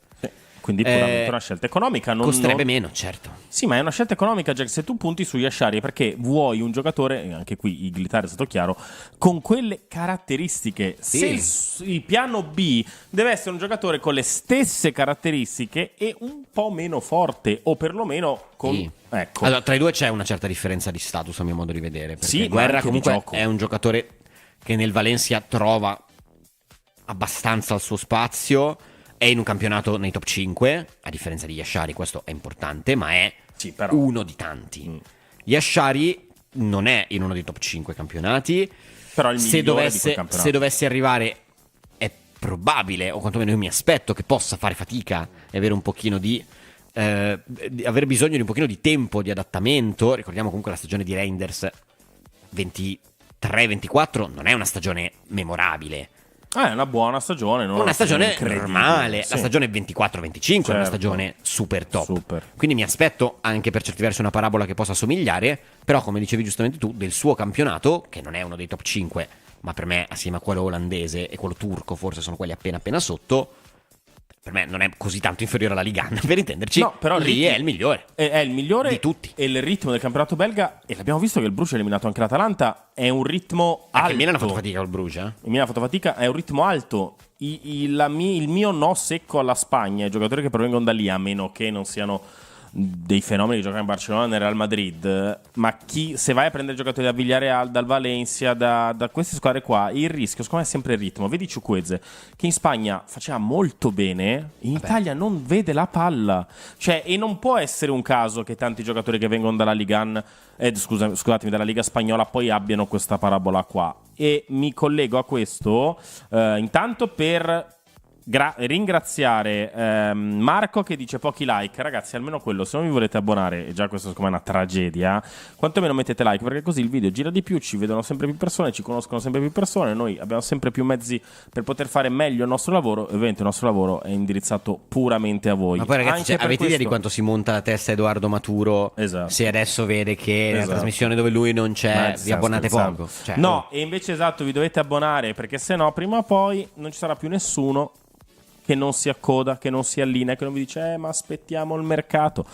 [SPEAKER 2] Quindi puramente una scelta economica.
[SPEAKER 3] Costerebbe meno, certo.
[SPEAKER 2] Sì, ma è una scelta economica, Jack, se tu punti su Yashari, perché vuoi un giocatore, e anche qui Iglitare è stato chiaro, con quelle caratteristiche.
[SPEAKER 3] Sì.
[SPEAKER 2] Se il piano B deve essere un giocatore con le stesse caratteristiche e un po' meno forte, o perlomeno con...
[SPEAKER 3] Sì.
[SPEAKER 2] Ecco.
[SPEAKER 3] Allora, tra i due c'è una certa differenza di status a mio modo di vedere, perché
[SPEAKER 2] Sì, ma
[SPEAKER 3] Guerra
[SPEAKER 2] anche di
[SPEAKER 3] comunque
[SPEAKER 2] gioco.
[SPEAKER 3] è un giocatore che nel Valencia trova abbastanza il suo spazio, è in un campionato nei top 5, a differenza di Yashari, questo è importante, ma è
[SPEAKER 2] Sì, però.
[SPEAKER 3] uno di tanti. Yashari non è in uno dei top 5 campionati,
[SPEAKER 2] Però il
[SPEAKER 3] se
[SPEAKER 2] migliore di quel campionato.
[SPEAKER 3] se dovesse arrivare è probabile, o quantomeno io mi aspetto, che possa fare fatica e avere un pochino di aver bisogno di un pochino di tempo di adattamento. Ricordiamo comunque la stagione di Reinders 23-24 non è una stagione memorabile,
[SPEAKER 2] È una buona stagione, non
[SPEAKER 3] una stagione
[SPEAKER 2] incredibile.
[SPEAKER 3] normale.
[SPEAKER 2] Sì.
[SPEAKER 3] La stagione 24-25 è una
[SPEAKER 2] Certo.
[SPEAKER 3] stagione super top.
[SPEAKER 2] Super.
[SPEAKER 3] Quindi mi aspetto anche per certi versi una parabola che possa somigliare, però come dicevi giustamente tu, del suo campionato, che non è uno dei top 5, ma per me assieme a quello olandese e quello turco forse sono quelli appena sotto, per me non è così tanto inferiore alla Liga, per intenderci.
[SPEAKER 2] No, però
[SPEAKER 3] lì è il migliore.
[SPEAKER 2] È il migliore
[SPEAKER 3] Di tutti.
[SPEAKER 2] E il ritmo del campionato belga, e l'abbiamo visto che il Bruges ha eliminato anche l'Atalanta, è un ritmo
[SPEAKER 3] Anche
[SPEAKER 2] alto.
[SPEAKER 3] il Milan ha fatto fatica col Bruges,
[SPEAKER 2] Il Milan ha fatto fatica, è un ritmo alto. Il mio no secco alla Spagna, i giocatori che provengono da lì, a meno che non siano dei fenomeni che giocano in Barcellona e nel Real Madrid, ma se vai a prendere giocatori da Villarreal, dal Valencia, da queste squadre qua, il rischio secondo me è sempre il ritmo. Vedi Chukwueze, che in Spagna faceva molto bene, in Italia non vede la palla, cioè, e non può essere un caso che tanti giocatori che vengono dalla Liga scusatemi, dalla Liga Spagnola poi abbiano questa parabola qua. E mi collego a questo intanto per ringraziare Marco che dice pochi like. Ragazzi, almeno quello, se non vi volete abbonare, e già questo secondo me è una tragedia, quantomeno mettete like, perché così il video gira di più, ci vedono sempre più persone, ci conoscono sempre più persone, noi abbiamo sempre più mezzi per poter fare meglio il nostro lavoro, e ovviamente il nostro lavoro è indirizzato puramente a voi.
[SPEAKER 3] Ma poi ragazzi,
[SPEAKER 2] Anche per
[SPEAKER 3] avete idea di
[SPEAKER 2] questo-
[SPEAKER 3] quanto si monta la testa Edoardo Maturo?
[SPEAKER 2] Esatto.
[SPEAKER 3] Se adesso vede che nella
[SPEAKER 2] Esatto.
[SPEAKER 3] trasmissione dove lui non
[SPEAKER 2] Ma
[SPEAKER 3] c'è, vi
[SPEAKER 2] stiamo
[SPEAKER 3] abbonate
[SPEAKER 2] scherzando.
[SPEAKER 3] poco. Cioè,
[SPEAKER 2] No, e invece esatto, vi dovete abbonare, perché se no prima o poi non ci sarà più nessuno che non si accoda, che non si allinea, che non vi dice ma aspettiamo il mercato,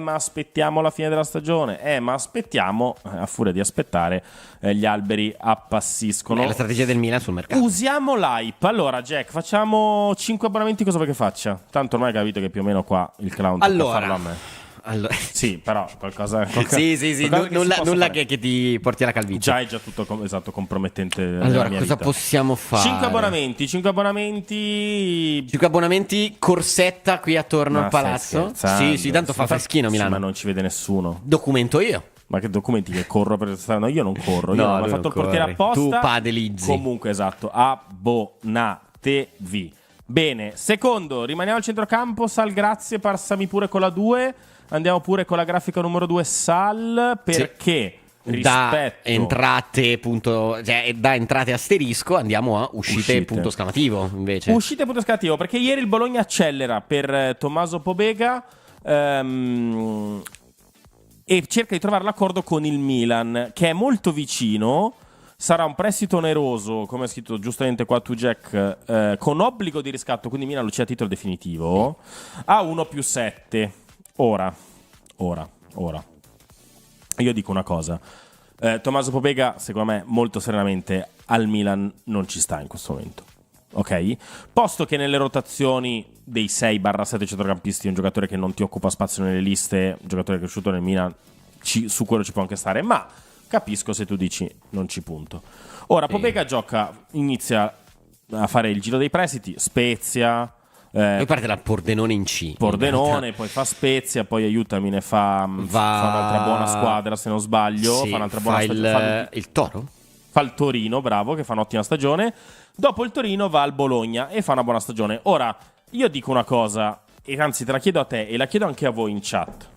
[SPEAKER 2] ma aspettiamo la fine della stagione, ma aspettiamo, a furia di aspettare, gli alberi appassiscono.
[SPEAKER 3] è la strategia del Milan sul mercato.
[SPEAKER 2] Usiamo l'hype. Allora Jack, facciamo 5 abbonamenti, cosa vuoi che faccia? Tanto ormai hai capito che più o meno qua il clown tocca
[SPEAKER 3] Allora,
[SPEAKER 2] farlo a me.
[SPEAKER 3] sì,
[SPEAKER 2] però qualcosa
[SPEAKER 3] sì,
[SPEAKER 2] qualcosa che si possa
[SPEAKER 3] nulla
[SPEAKER 2] fare.
[SPEAKER 3] che ti porti alla calvicie.
[SPEAKER 2] Già è già tutto esatto, compromettente nella
[SPEAKER 3] Allora,
[SPEAKER 2] mia
[SPEAKER 3] cosa
[SPEAKER 2] vita.
[SPEAKER 3] possiamo fare?
[SPEAKER 2] 5 abbonamenti
[SPEAKER 3] 5 abbonamenti, corsetta qui attorno
[SPEAKER 2] Ma
[SPEAKER 3] al
[SPEAKER 2] stai
[SPEAKER 3] palazzo.
[SPEAKER 2] scherzando?
[SPEAKER 3] Sì, tanto fa freschino a
[SPEAKER 2] Sì,
[SPEAKER 3] Milano.
[SPEAKER 2] ma non ci vede nessuno.
[SPEAKER 3] Documento io.
[SPEAKER 2] Ma che documenti che corro per no, io non corro, io
[SPEAKER 3] No,
[SPEAKER 2] non ho
[SPEAKER 3] lui
[SPEAKER 2] fatto
[SPEAKER 3] non
[SPEAKER 2] il portiere
[SPEAKER 3] corri.
[SPEAKER 2] apposta.
[SPEAKER 3] Tu padelizzi.
[SPEAKER 2] Comunque esatto, abbonatevi. Bene, secondo, rimaniamo al centrocampo. Sal, grazie, passami pure con la 2. Andiamo pure con la grafica numero 2, Sal, perché
[SPEAKER 3] da entrate asterisco andiamo a uscite punto esclamativo invece.
[SPEAKER 2] Uscite punto esclamativo, perché ieri il Bologna accelera per Tommaso Pobega e cerca di trovare l'accordo con il Milan, che è molto vicino. Sarà un prestito oneroso, come ha scritto giustamente qua tu Jack, con obbligo di riscatto, quindi Milan lo c'è a titolo definitivo, a 1+7. Ora. Io dico una cosa. Tommaso Pobega, secondo me, molto serenamente al Milan non ci sta in questo momento. Ok? Posto che nelle rotazioni dei 6/7 centrocampisti un giocatore che non ti occupa spazio nelle liste, un giocatore cresciuto nel Milan, su quello ci può anche stare, ma capisco se tu dici non ci punto. Ora, Pobega inizia a fare il giro dei prestiti, Spezia.
[SPEAKER 3] Poi parte dal Pordenone in C.
[SPEAKER 2] Pordenone, poi fa Spezia, poi aiutami, ne fa un'altra buona squadra se non sbaglio.
[SPEAKER 3] Sì,
[SPEAKER 2] fa un'altra buona stagione.
[SPEAKER 3] Il Toro?
[SPEAKER 2] Fa il Torino, bravo, che fa un'ottima stagione. Dopo il Torino va al Bologna e fa una buona stagione. Ora, io dico una cosa, e anzi te la chiedo a te e la chiedo anche a voi in chat.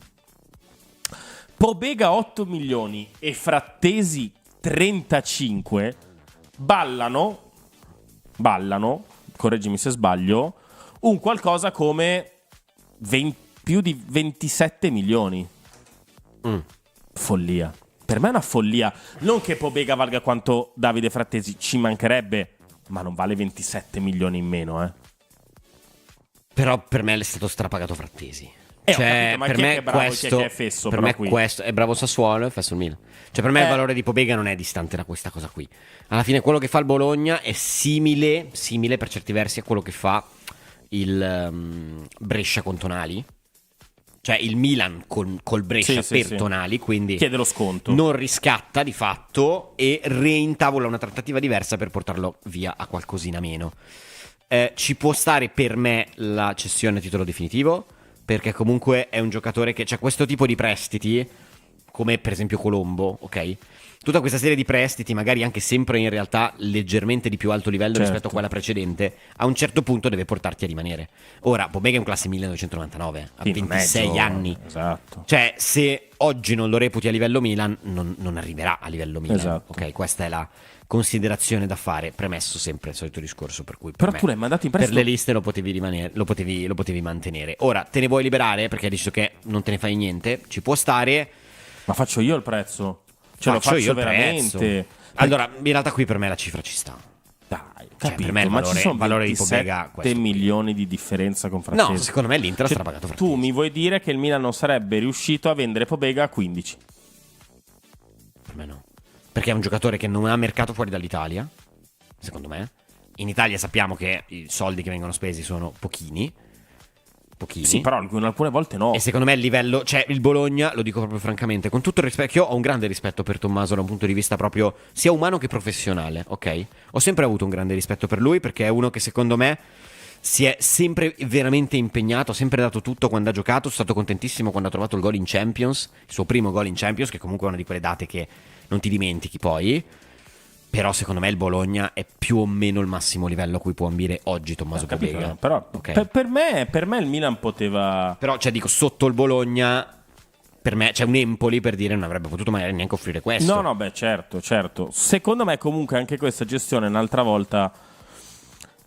[SPEAKER 2] Pobega 8 milioni e Frattesi 35 ballano, correggimi se sbaglio, un qualcosa come più di 27 milioni. Follia. Per me è una follia. Non che Pobega valga quanto Davide Frattesi, ci mancherebbe, ma non vale 27 milioni in meno,
[SPEAKER 3] Però per me è stato strapagato Frattesi.
[SPEAKER 2] Cioè, capito, ma
[SPEAKER 3] per
[SPEAKER 2] chi è
[SPEAKER 3] me
[SPEAKER 2] che è bravo,
[SPEAKER 3] questo,
[SPEAKER 2] chi è che è fesso,
[SPEAKER 3] per
[SPEAKER 2] però
[SPEAKER 3] me
[SPEAKER 2] qui?
[SPEAKER 3] questo è bravo Sassuolo e fesso il Milan. Cioè per me il valore di Pobega non è distante da questa cosa qui. Alla fine quello che fa il Bologna è simile per certi versi a quello che fa il Brescia con Tonali. Cioè il Milan col Brescia per Tonali, quindi
[SPEAKER 2] chiede lo sconto,
[SPEAKER 3] non riscatta di fatto e reintavola una trattativa diversa per portarlo via a qualcosina meno. Ci può stare per me la cessione a titolo definitivo, perché comunque è un giocatore che c'è questo tipo di prestiti, come per esempio Colombo, ok? Tutta questa serie di prestiti, magari anche sempre in realtà leggermente di più alto livello rispetto a quella precedente, a un certo punto deve portarti a rimanere. Ora, Pobega è un classe 1999, ha 26 anni.
[SPEAKER 2] Esatto.
[SPEAKER 3] Cioè, se oggi non lo reputi a livello Milan, non arriverà a livello Milan.
[SPEAKER 2] Esatto.
[SPEAKER 3] Ok, questa è la considerazione da fare, premesso sempre il solito discorso per cui
[SPEAKER 2] però tu l'hai mandato in prestito
[SPEAKER 3] per le liste lo potevi rimanere, lo potevi mantenere. Ora te ne vuoi liberare perché hai deciso che non te ne fai niente, ci può stare,
[SPEAKER 2] ma faccio io il prezzo, cioè lo faccio
[SPEAKER 3] io
[SPEAKER 2] veramente
[SPEAKER 3] prezzo. Allora in realtà qui per me la cifra ci sta,
[SPEAKER 2] dai,
[SPEAKER 3] cioè,
[SPEAKER 2] capito,
[SPEAKER 3] per me il
[SPEAKER 2] ma ci sono
[SPEAKER 3] valore di Pobega
[SPEAKER 2] 7 milioni di differenza con Frattesi.
[SPEAKER 3] No, secondo me l'Inter ha strapagato Frattesi.
[SPEAKER 2] Tu mi vuoi dire che il Milan non sarebbe riuscito a vendere Pobega a 15?
[SPEAKER 3] Per me no, perché è un giocatore che non ha mercato fuori dall'Italia, secondo me. In Italia sappiamo che i soldi che vengono spesi sono pochini.
[SPEAKER 2] Sì, però alcune volte no.
[SPEAKER 3] E secondo me il livello, cioè il Bologna, lo dico proprio francamente, con tutto il rispetto, che io ho un grande rispetto per Tommaso da un punto di vista proprio sia umano che professionale, ok? Ho sempre avuto un grande rispetto per lui perché è uno che secondo me si è sempre veramente impegnato, ha sempre dato tutto quando ha giocato. Sono stato contentissimo quando ha trovato il gol in Champions, il suo primo gol in Champions, che comunque è una di quelle date che non ti dimentichi poi. Però secondo me il Bologna è più o meno il massimo livello a cui può ambire oggi Tommaso Pobega.
[SPEAKER 2] Però
[SPEAKER 3] okay.
[SPEAKER 2] per me il Milan poteva...
[SPEAKER 3] Però cioè dico, sotto il Bologna per me c'è un Empoli per dire non avrebbe potuto magari neanche offrire questo.
[SPEAKER 2] No, beh, certo. Secondo me comunque anche questa gestione un'altra volta,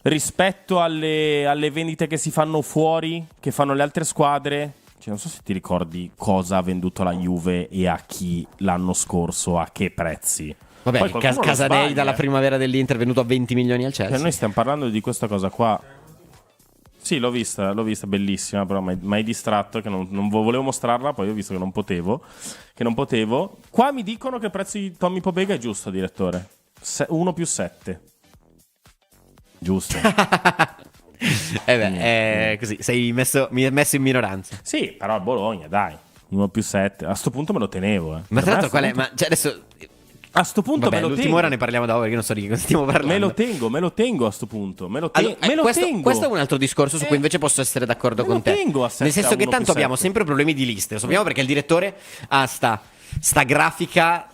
[SPEAKER 2] rispetto alle vendite che si fanno fuori, che fanno le altre squadre, cioè, non so se ti ricordi cosa ha venduto la Juve e a chi l'anno scorso, a che prezzi.
[SPEAKER 3] Vabbè, Casanei dalla primavera dell'Inter è venuto a 20 milioni al Chelsea.
[SPEAKER 2] Noi stiamo parlando di questa cosa qua. Sì, l'ho vista, bellissima, però mi hai distratto, che non volevo mostrarla, poi ho visto che non potevo. Qua mi dicono che il prezzo di Tommy Pobega è giusto, direttore. 1+7. Giusto.
[SPEAKER 3] Così, mi hai messo in minoranza.
[SPEAKER 2] Sì, però a Bologna, dai. 1+7. A sto punto me lo tenevo.
[SPEAKER 3] Ma tra l'altro qual è? Ma cioè adesso...
[SPEAKER 2] A sto punto me lo
[SPEAKER 3] l'ultima
[SPEAKER 2] tengo.
[SPEAKER 3] ora ne parliamo dopo perché non so di cosa stiamo parlando.
[SPEAKER 2] Me lo tengo a sto punto.
[SPEAKER 3] Tengo. Questo è un altro discorso su cui invece posso essere d'accordo con te. Nel senso che tanto abbiamo sempre problemi di liste. Lo sappiamo perché il direttore ha sta grafica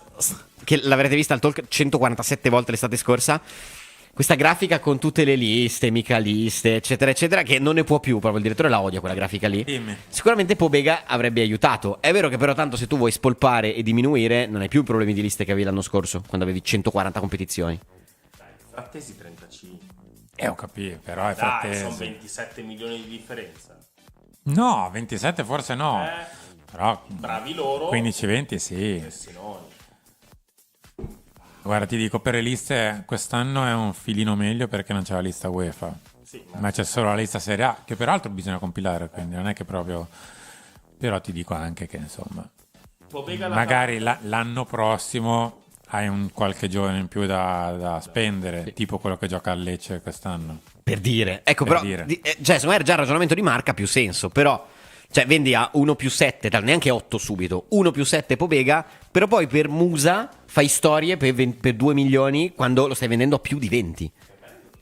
[SPEAKER 3] che l'avrete vista al talk 147 volte l'estate scorsa, questa grafica con tutte le liste, mica liste, eccetera, eccetera, che non ne può più, proprio il direttore la odia quella grafica lì.
[SPEAKER 4] Dimmi.
[SPEAKER 3] Sicuramente Pobega avrebbe aiutato. È vero che però tanto se tu vuoi spolpare e diminuire, non hai più i problemi di liste che avevi l'anno scorso, quando avevi 140 competizioni.
[SPEAKER 2] Frattesi 35.
[SPEAKER 4] Ho capito, però è
[SPEAKER 2] Dai, sono
[SPEAKER 4] frattesi.
[SPEAKER 2] 27 milioni di differenza.
[SPEAKER 4] No, 27 forse no. Però
[SPEAKER 2] Bravi loro.
[SPEAKER 4] 15-20 sì.
[SPEAKER 2] Sinoni.
[SPEAKER 4] Guarda, ti dico, per le liste quest'anno è un filino meglio perché non c'è la lista UEFA.
[SPEAKER 2] Sì,
[SPEAKER 4] Ma c'è solo la lista Serie A, che peraltro bisogna compilare, quindi non è che proprio... Però ti dico anche che, insomma,
[SPEAKER 2] Pobega
[SPEAKER 4] magari l'anno prossimo hai un qualche giorno in più da spendere, tipo quello che gioca a Lecce quest'anno.
[SPEAKER 3] Per dire. Ecco,
[SPEAKER 4] Per
[SPEAKER 3] però,
[SPEAKER 4] dire.
[SPEAKER 3] cioè, secondo me già il ragionamento di marca ha più senso, però... Cioè, vendi a 1+7, neanche 8 subito, 1+7 Pobega, però poi per Musa fai storie per 2 milioni quando lo stai vendendo a più di 20.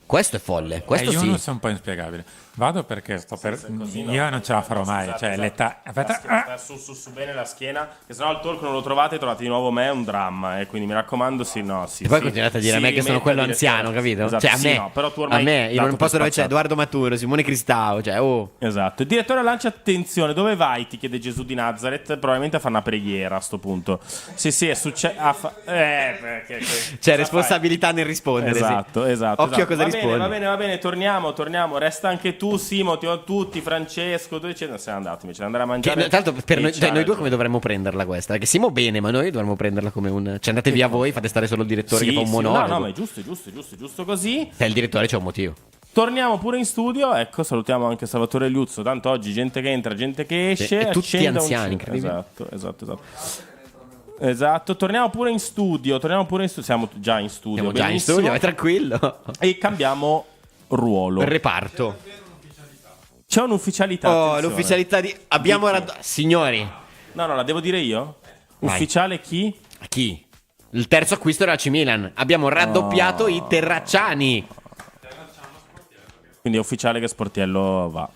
[SPEAKER 3] Questo è folle, questo sì.
[SPEAKER 4] Yunus è un po' inspiegabile. Vado perché sto per...
[SPEAKER 2] Così,
[SPEAKER 4] Io non ce la farò mai,
[SPEAKER 2] Scusate,
[SPEAKER 4] cioè
[SPEAKER 2] esatto.
[SPEAKER 4] l'età... Aspetta,
[SPEAKER 2] La schiena, su bene la schiena, che sennò il talk non lo trovate di nuovo me, è un dramma, quindi mi raccomando, sì, no, sì.
[SPEAKER 3] E poi
[SPEAKER 2] sì,
[SPEAKER 3] continuate a dire
[SPEAKER 2] sì,
[SPEAKER 3] a me che sono quello
[SPEAKER 2] direttore.
[SPEAKER 3] anziano, capito?
[SPEAKER 2] Esatto,
[SPEAKER 3] Cioè, a
[SPEAKER 2] sì,
[SPEAKER 3] me,
[SPEAKER 2] no, però tu ormai
[SPEAKER 3] a me, in
[SPEAKER 2] dato
[SPEAKER 3] un
[SPEAKER 2] per
[SPEAKER 3] posto dove c'è
[SPEAKER 2] spazzato.
[SPEAKER 3] Edoardo Maturo, Simone Cristao, cioè, oh.
[SPEAKER 2] Esatto. Il direttore lancia attenzione, dove vai? Ti chiede Gesù di Nazareth, probabilmente a fare una preghiera a sto punto. Sì, è successo. Perché
[SPEAKER 3] C'è responsabilità nel rispondere,
[SPEAKER 2] Esatto.
[SPEAKER 3] Occhio a cosa
[SPEAKER 2] va
[SPEAKER 3] rispondi.
[SPEAKER 2] Va bene, torniamo. Resta anche tu, Simo, tutti, Francesco, tu eccetera. Siamo andati invece ad andare a
[SPEAKER 3] Che,
[SPEAKER 2] mangiare.
[SPEAKER 3] tra l'altro, per
[SPEAKER 2] e
[SPEAKER 3] noi,
[SPEAKER 2] c'ha
[SPEAKER 3] cioè, noi due
[SPEAKER 2] ragione.
[SPEAKER 3] come dovremmo prenderla questa? Perché Simo bene, ma noi dovremmo prenderla come un... Cioè, andate via voi, fate stare solo il direttore
[SPEAKER 2] Sì,
[SPEAKER 3] che fa un
[SPEAKER 2] sì,
[SPEAKER 3] monologo.
[SPEAKER 2] no, ma è giusto così.
[SPEAKER 3] Il direttore c'è un motivo.
[SPEAKER 2] Torniamo pure in studio, ecco, salutiamo anche Salvatore Liuzzo, tanto oggi gente che entra, gente che esce.
[SPEAKER 3] Sì, e tutti
[SPEAKER 2] accenda un
[SPEAKER 3] anziani,
[SPEAKER 2] cino.
[SPEAKER 3] incredibile.
[SPEAKER 2] Esatto, torniamo pure in studio, siamo già in studio.
[SPEAKER 3] Siamo già in
[SPEAKER 2] benissimo.
[SPEAKER 3] studio, vai tranquillo.
[SPEAKER 2] E cambiamo ruolo.
[SPEAKER 3] Il reparto.
[SPEAKER 2] C'è un'ufficialità.
[SPEAKER 3] Oh,
[SPEAKER 2] attenzione.
[SPEAKER 3] l'ufficialità di... Abbiamo...
[SPEAKER 2] Di chi?
[SPEAKER 3] Signori,
[SPEAKER 2] No, la devo dire io?
[SPEAKER 3] Vai.
[SPEAKER 2] Ufficiale chi?
[SPEAKER 3] a chi? Il terzo acquisto era AC Milan. Abbiamo raddoppiato i Terracciani.
[SPEAKER 2] Quindi è ufficiale che Sportiello va.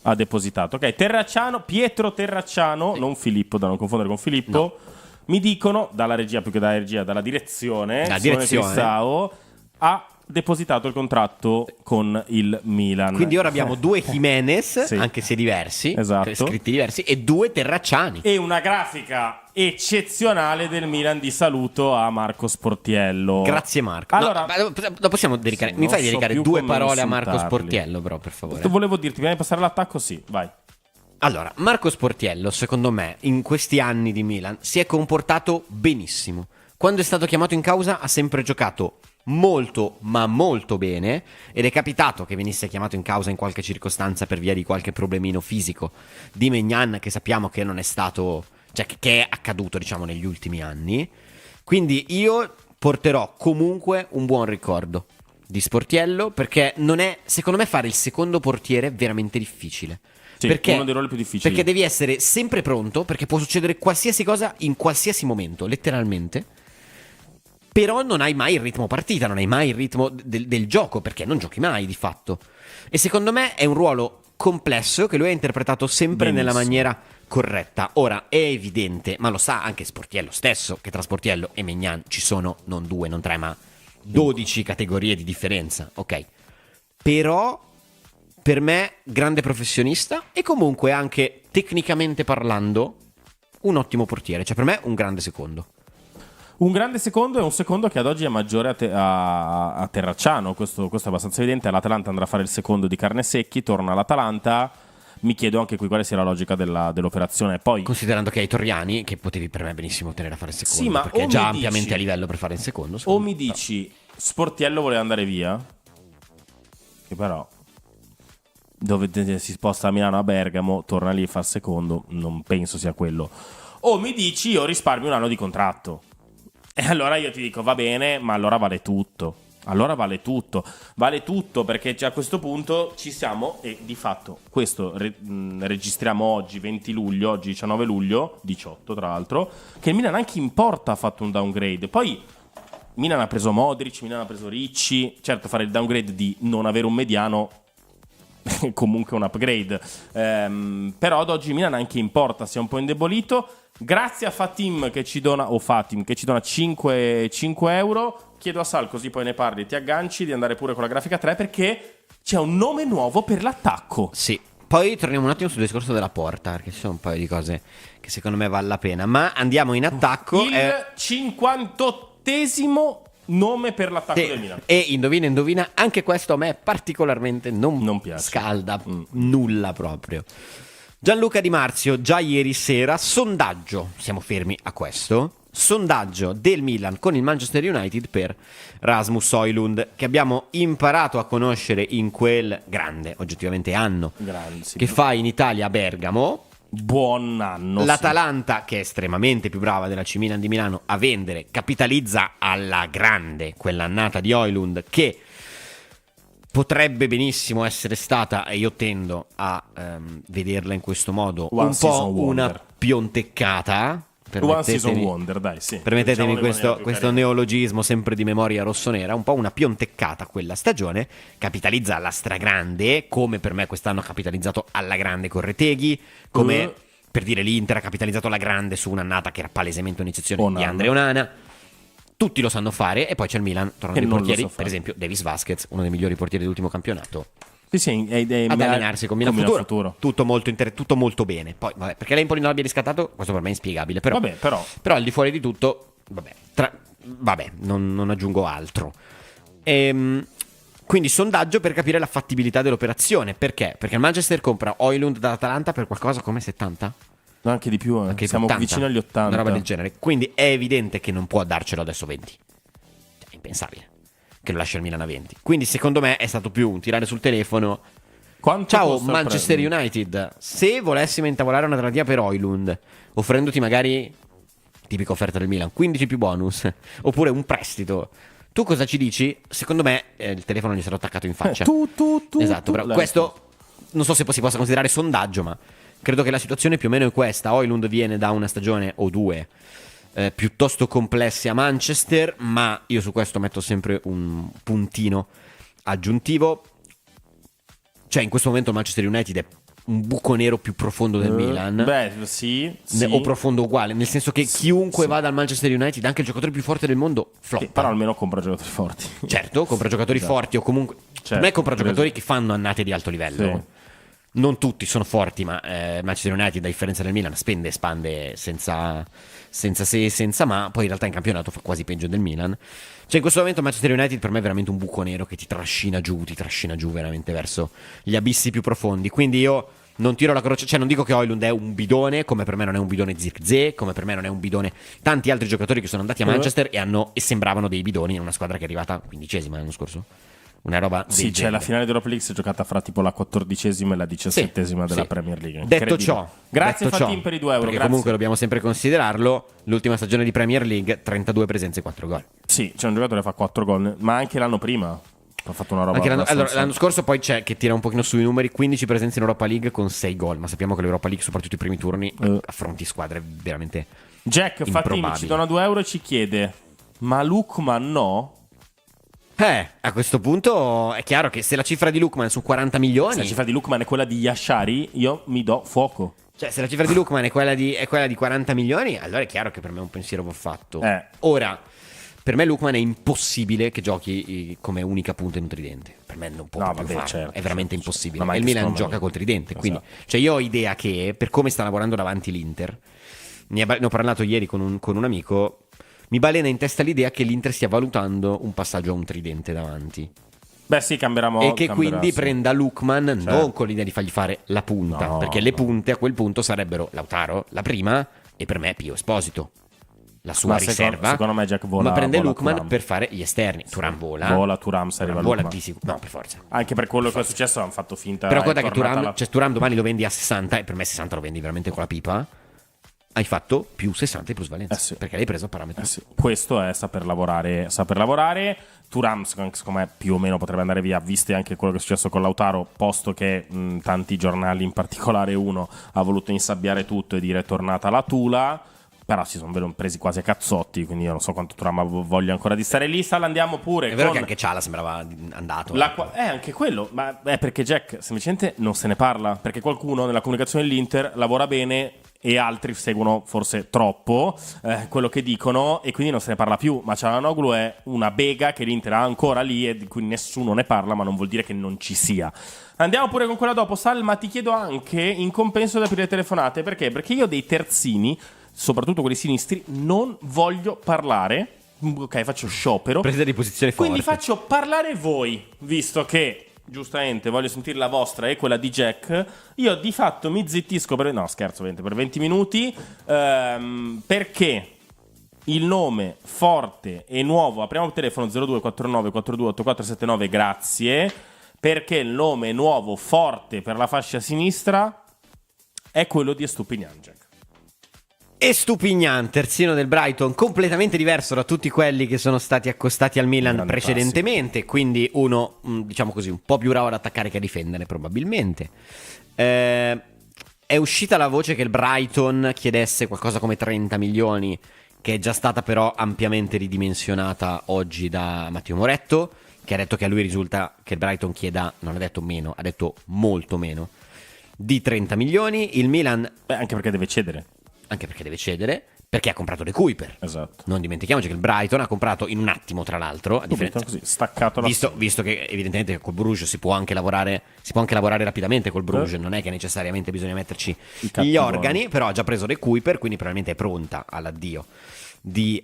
[SPEAKER 2] Ha depositato. Ok, Pietro Terracciano, non Filippo, da non confondere con Filippo. Mi dicono, dalla regia, più che dalla regia, dalla direzione,
[SPEAKER 3] La
[SPEAKER 2] Simone
[SPEAKER 3] direzione.
[SPEAKER 2] Cristao, ha depositato il contratto con il Milan.
[SPEAKER 3] Quindi ora abbiamo 2 Jimenez,
[SPEAKER 2] Sì.
[SPEAKER 3] anche se diversi,
[SPEAKER 2] Esatto.
[SPEAKER 3] scritti diversi, e 2 Terracciani.
[SPEAKER 2] E una grafica eccezionale del Milan di saluto a Marco Sportiello.
[SPEAKER 3] Grazie Marco.
[SPEAKER 2] Allora,
[SPEAKER 3] No, lo possiamo dedicare.
[SPEAKER 2] sì,
[SPEAKER 3] Mi
[SPEAKER 2] non
[SPEAKER 3] fai
[SPEAKER 2] so
[SPEAKER 3] dedicare
[SPEAKER 2] più
[SPEAKER 3] 2
[SPEAKER 2] come
[SPEAKER 3] parole a Marco
[SPEAKER 2] insultarli.
[SPEAKER 3] Sportiello, però, per favore.
[SPEAKER 2] volevo dirti, prima di passare all'attacco, sì, vai.
[SPEAKER 3] Allora, Marco Sportiello, secondo me, in questi anni di Milan si è comportato benissimo. Quando è stato chiamato in causa ha sempre giocato molto, ma molto bene, ed è capitato che venisse chiamato in causa in qualche circostanza per via di qualche problemino fisico di Maignan, che sappiamo che non è stato, cioè che è accaduto, diciamo, negli ultimi anni. Quindi io porterò comunque un buon ricordo di Sportiello, perché non è, secondo me, fare il secondo portiere è veramente difficile.
[SPEAKER 2] Sì,
[SPEAKER 3] Perché,
[SPEAKER 2] uno dei ruoli più difficili.
[SPEAKER 3] perché devi essere sempre pronto, perché può succedere qualsiasi cosa in qualsiasi momento, letteralmente. Però non hai mai il ritmo partita, non hai mai il ritmo del gioco, perché non giochi mai di fatto. E secondo me è un ruolo complesso che lui ha interpretato sempre
[SPEAKER 2] Benissimo.
[SPEAKER 3] nella maniera corretta. Ora è evidente, ma lo sa anche Sportiello stesso, che tra Sportiello e Maignan ci sono non 2, non 3, ma 12 categorie di differenza, ok? Però per me grande professionista e comunque anche tecnicamente parlando un ottimo portiere, cioè per me un grande secondo.
[SPEAKER 2] Un grande secondo e un secondo che ad oggi è maggiore a Terracciano, questo è abbastanza evidente. L'Atalanta andrà a fare il secondo di Carnesecchi, torna all'Atalanta. Mi chiedo anche qui quale sia la logica dell'operazione. Poi,
[SPEAKER 3] Considerando che hai Torriani, che potevi per me benissimo tenere a fare il secondo,
[SPEAKER 2] Sì, ma
[SPEAKER 3] perché
[SPEAKER 2] o
[SPEAKER 3] è già
[SPEAKER 2] mi
[SPEAKER 3] ampiamente
[SPEAKER 2] dici-
[SPEAKER 3] a livello per fare il secondo.
[SPEAKER 2] o
[SPEAKER 3] secondo
[SPEAKER 2] mi
[SPEAKER 3] me.
[SPEAKER 2] dici Sportiello voleva andare via, che però dove si sposta a Milano a Bergamo, torna lì e fa il secondo, non penso sia quello. O mi dici io risparmio un anno di contratto. E allora io ti dico va bene, ma allora vale tutto. Vale tutto perché già a questo punto ci siamo e di fatto questo registriamo oggi 20 luglio, oggi 19 luglio, 18 tra l'altro, che il Milan anche in porta ha fatto un downgrade. Poi Milan ha preso Modric, Milan ha preso Ricci, certo fare il downgrade di non avere un mediano è comunque un upgrade, però ad oggi Milan anche in porta si è un po' indebolito. Grazie a Fatim che ci dona 5 euro. chiedo a Sal, così poi ne parli, ti agganci, di andare pure con la grafica 3, perché c'è un nome nuovo per l'attacco.
[SPEAKER 3] Sì. Poi torniamo un attimo sul discorso della porta, perché ci sono un paio di cose che secondo me vale la pena. Ma andiamo in attacco.
[SPEAKER 2] Il 58esimo nome per l'attacco del Milan.
[SPEAKER 3] E indovina, anche questo a me particolarmente non
[SPEAKER 2] piace.
[SPEAKER 3] Scalda nulla proprio. Gianluca Di Marzio, già ieri sera, sondaggio, siamo fermi a questo, sondaggio del Milan con il Manchester United per Rasmus Højlund, che abbiamo imparato a conoscere in quel grande, oggettivamente anno,
[SPEAKER 2] Sì.
[SPEAKER 3] che fa in Italia a Bergamo.
[SPEAKER 2] Buon anno.
[SPEAKER 3] L'Atalanta, che è estremamente più brava della C Milan di Milano a vendere, capitalizza alla grande quell'annata di Højlund, che potrebbe benissimo essere stata, e io tendo a vederla in questo modo,
[SPEAKER 2] One
[SPEAKER 3] un
[SPEAKER 2] season
[SPEAKER 3] po' una
[SPEAKER 2] wonder.
[SPEAKER 3] pionteccata.
[SPEAKER 2] One season wonder, dai, sì.
[SPEAKER 3] Permettetemi
[SPEAKER 2] Diciamolo in maniera più
[SPEAKER 3] questo
[SPEAKER 2] carina.
[SPEAKER 3] neologismo sempre di memoria rossonera, un po' una pionteccata quella stagione, capitalizza alla stragrande, come per me quest'anno ha capitalizzato alla grande con Reteghi, come per dire l'Inter ha capitalizzato alla grande su un'annata che era palesemente un'eccezione di
[SPEAKER 2] Onana.
[SPEAKER 3] Andre Onana. Tutti lo sanno fare, e poi c'è il Milan, tornando
[SPEAKER 2] Che
[SPEAKER 3] ai
[SPEAKER 2] non lo
[SPEAKER 3] portieri,
[SPEAKER 2] so
[SPEAKER 3] per
[SPEAKER 2] fare.
[SPEAKER 3] esempio Davis Vazquez, uno dei migliori portieri dell'ultimo campionato,
[SPEAKER 2] Sì,
[SPEAKER 3] ad allenarsi con Milan Futuro. Tutto molto bene. Poi, vabbè, perché l'Empoli non l'abbia riscattato, questo per me è inspiegabile. Però,
[SPEAKER 2] Vabbè, però.
[SPEAKER 3] al di fuori di tutto, vabbè, non aggiungo altro. Quindi sondaggio per capire la fattibilità dell'operazione. Perché? Perché il Manchester compra Højlund dall'Atalanta per qualcosa come 70?
[SPEAKER 2] No, anche di più,
[SPEAKER 3] Anche
[SPEAKER 2] siamo
[SPEAKER 3] 80,
[SPEAKER 2] vicini agli 80.
[SPEAKER 3] una roba del genere. Quindi è evidente che non può darcelo adesso 20. Cioè, è impensabile che lo lasci al Milan a 20. Quindi secondo me è stato più un tirare sul telefono.
[SPEAKER 2] Quanto
[SPEAKER 3] Ciao
[SPEAKER 2] costa il
[SPEAKER 3] Manchester
[SPEAKER 2] prezzo?
[SPEAKER 3] United, se volessimo intavolare una trattativa per Højlund, offrendoti magari, tipica offerta del Milan, 15 più bonus, oppure un prestito, tu cosa ci dici? Secondo me il telefono gli sarà attaccato in faccia.
[SPEAKER 2] Tu.
[SPEAKER 3] Esatto, bravo. Questo non so se si possa considerare sondaggio, ma credo che la situazione più o meno è questa. Højlund viene da una stagione o due piuttosto complesse a Manchester, ma io su questo metto sempre un puntino aggiuntivo. Cioè, in questo momento il Manchester United è un buco nero più profondo del Milan.
[SPEAKER 2] Beh, sì.
[SPEAKER 3] O profondo uguale, nel senso che chiunque vada al Manchester United, anche il giocatore più forte del mondo, floppa.
[SPEAKER 2] Però almeno compra giocatori forti.
[SPEAKER 3] Certo, compra giocatori forti o comunque...
[SPEAKER 2] Certo,
[SPEAKER 3] per me compra
[SPEAKER 2] per
[SPEAKER 3] giocatori
[SPEAKER 2] esempio.
[SPEAKER 3] che fanno annate di alto livello.
[SPEAKER 2] Sì.
[SPEAKER 3] Non tutti sono forti, ma Manchester United, a differenza del Milan, spende e spande senza se e senza ma. Poi in realtà in campionato fa quasi peggio del Milan. Cioè in questo momento Manchester United per me è veramente un buco nero che ti trascina giù veramente verso gli abissi più profondi. Quindi io non tiro la croce, cioè non dico che Højlund è un bidone, come per me non è un bidone Zirkzee, come per me non è un bidone tanti altri giocatori che sono andati a Manchester e sembravano dei bidoni in una squadra che è arrivata 15ª l'anno scorso. Una roba del
[SPEAKER 2] Sì, c'è
[SPEAKER 3] genere.
[SPEAKER 2] la finale d'Europa League si è giocata fra tipo la 14ª e la 17ª della
[SPEAKER 3] sì.
[SPEAKER 2] Premier League.
[SPEAKER 3] Detto
[SPEAKER 2] Incredibile.
[SPEAKER 3] ciò,
[SPEAKER 2] Grazie
[SPEAKER 3] detto
[SPEAKER 2] Fatin
[SPEAKER 3] ciò,
[SPEAKER 2] per i 2 euro.
[SPEAKER 3] perché
[SPEAKER 2] Grazie.
[SPEAKER 3] comunque dobbiamo sempre considerarlo. L'ultima stagione di Premier League, 32 presenze e 4 gol.
[SPEAKER 2] Sì, c'è un giocatore che fa 4 gol, ma anche l'anno prima ha fatto una roba.
[SPEAKER 3] Anche
[SPEAKER 2] abbastanza-
[SPEAKER 3] l'anno scorso poi c'è che tira un pochino sui numeri, 15 presenze in Europa League con 6 gol, ma sappiamo che l'Europa League, soprattutto i primi turni, affronti squadre veramente
[SPEAKER 2] Jack Fatin
[SPEAKER 3] improbabili.
[SPEAKER 2] ci dona 2 euro e ci chiede: ma Lookman no?
[SPEAKER 3] A questo punto è chiaro che se la cifra di Lookman su 40 milioni,
[SPEAKER 2] Se la cifra di Lookman è quella di Yashari, io mi do fuoco.
[SPEAKER 3] cioè se la cifra di Lookman è quella di 40 milioni, allora è chiaro che per me un pensiero va fatto. Ora, per me Lookman è impossibile che giochi come unica punta in un tridente. Per me non può
[SPEAKER 2] No,
[SPEAKER 3] proprio
[SPEAKER 2] vabbè,
[SPEAKER 3] farlo.
[SPEAKER 2] certo,
[SPEAKER 3] È veramente
[SPEAKER 2] certo,
[SPEAKER 3] impossibile.
[SPEAKER 2] certo. Ma
[SPEAKER 3] E il
[SPEAKER 2] anche
[SPEAKER 3] Milan
[SPEAKER 2] secondo me.
[SPEAKER 3] gioca col tridente. Quindi,
[SPEAKER 2] Esatto.
[SPEAKER 3] cioè io ho idea che per come sta lavorando davanti l'Inter, ne ho parlato ieri con un amico, mi balena in testa l'idea che l'Inter stia valutando un passaggio a un tridente davanti.
[SPEAKER 2] Beh, sì, cambierà
[SPEAKER 3] E che quindi
[SPEAKER 2] sì.
[SPEAKER 3] prenda Lookman non con l'idea di fargli fare la punta,
[SPEAKER 2] No,
[SPEAKER 3] perché le
[SPEAKER 2] no.
[SPEAKER 3] punte a quel punto sarebbero Lautaro, la prima, e per me Pio Esposito, la sua
[SPEAKER 2] Ma
[SPEAKER 3] riserva.
[SPEAKER 2] secondo me Jack vola.
[SPEAKER 3] Ma prende
[SPEAKER 2] vola
[SPEAKER 3] Lookman
[SPEAKER 2] Thuram.
[SPEAKER 3] per fare gli esterni. Thuram vola.
[SPEAKER 2] Vola Thuram, se arriva
[SPEAKER 3] Thuram vola
[SPEAKER 2] Lookman.
[SPEAKER 3] di sicuro. No, per forza.
[SPEAKER 2] Anche per quello che è successo hanno fatto finta.
[SPEAKER 3] Però
[SPEAKER 2] è
[SPEAKER 3] guarda che
[SPEAKER 2] tornata
[SPEAKER 3] Thuram, cioè Thuram domani lo vendi a 60 e per me 60 lo vendi veramente con la pipa. Hai fatto più 60 di plusvalenza.
[SPEAKER 2] Sì.
[SPEAKER 3] Perché l'hai preso a parametro.
[SPEAKER 2] Sì. Questo è saper lavorare. Thuram, secondo me, più o meno potrebbe andare via, viste anche quello che è successo con Lautaro, posto che tanti giornali, in particolare uno, ha voluto insabbiare tutto e dire è tornata la Tula. Però si sono presi quasi a cazzotti, quindi io non so quanto Thuram voglia ancora di stare lì. Sala, andiamo pure.
[SPEAKER 3] È vero
[SPEAKER 2] con
[SPEAKER 3] che anche Ciala sembrava andato.
[SPEAKER 2] anche quello, ma è perché Jack semplicemente non se ne parla, perché qualcuno nella comunicazione dell'Inter lavora bene e altri seguono forse troppo quello che dicono e quindi non se ne parla più. Ma Çalhanoğlu è una bega che l'Inter ha ancora lì e di cui nessuno ne parla, ma non vuol dire che non ci sia. Andiamo pure con quella dopo, Sal, ma ti chiedo anche in compenso di aprire telefonate. Perché? Perché io dei terzini, soprattutto quelli sinistri, non voglio parlare. Ok, faccio sciopero.
[SPEAKER 3] Presa di posizione forte.
[SPEAKER 2] Quindi faccio parlare voi, visto che giustamente voglio sentire la vostra e quella di Jack. Io di fatto mi zittisco per 20 minuti perché il nome forte e nuovo, apriamo il telefono 0249 428479, grazie, perché il nome nuovo forte per la fascia sinistra è quello di Estupinian, Jack.
[SPEAKER 3] Estupinian, terzino del Brighton, completamente diverso da tutti quelli che sono stati accostati al Milan
[SPEAKER 2] Grande
[SPEAKER 3] precedentemente, quindi uno, diciamo così, un po' più bravo ad attaccare che a difendere probabilmente. È uscita la voce che il Brighton chiedesse qualcosa come 30 milioni, che è già stata però ampiamente ridimensionata oggi da Matteo Moretto, che ha detto che a lui risulta che il Brighton chieda, non ha detto meno, ha detto molto meno, di 30 milioni. Il Milan...
[SPEAKER 2] Anche perché deve cedere.
[SPEAKER 3] Anche perché deve cedere, perché ha comprato De Cuyper.
[SPEAKER 2] Esatto.
[SPEAKER 3] Non dimentichiamoci che il Brighton ha comprato in un attimo, tra l'altro, a differenza,
[SPEAKER 2] Così, staccato la
[SPEAKER 3] visto che evidentemente col Bruges si può anche lavorare rapidamente col Bruges, non è che necessariamente bisogna metterci gli organi, però ha già preso De Cuyper, quindi probabilmente è pronta all'addio di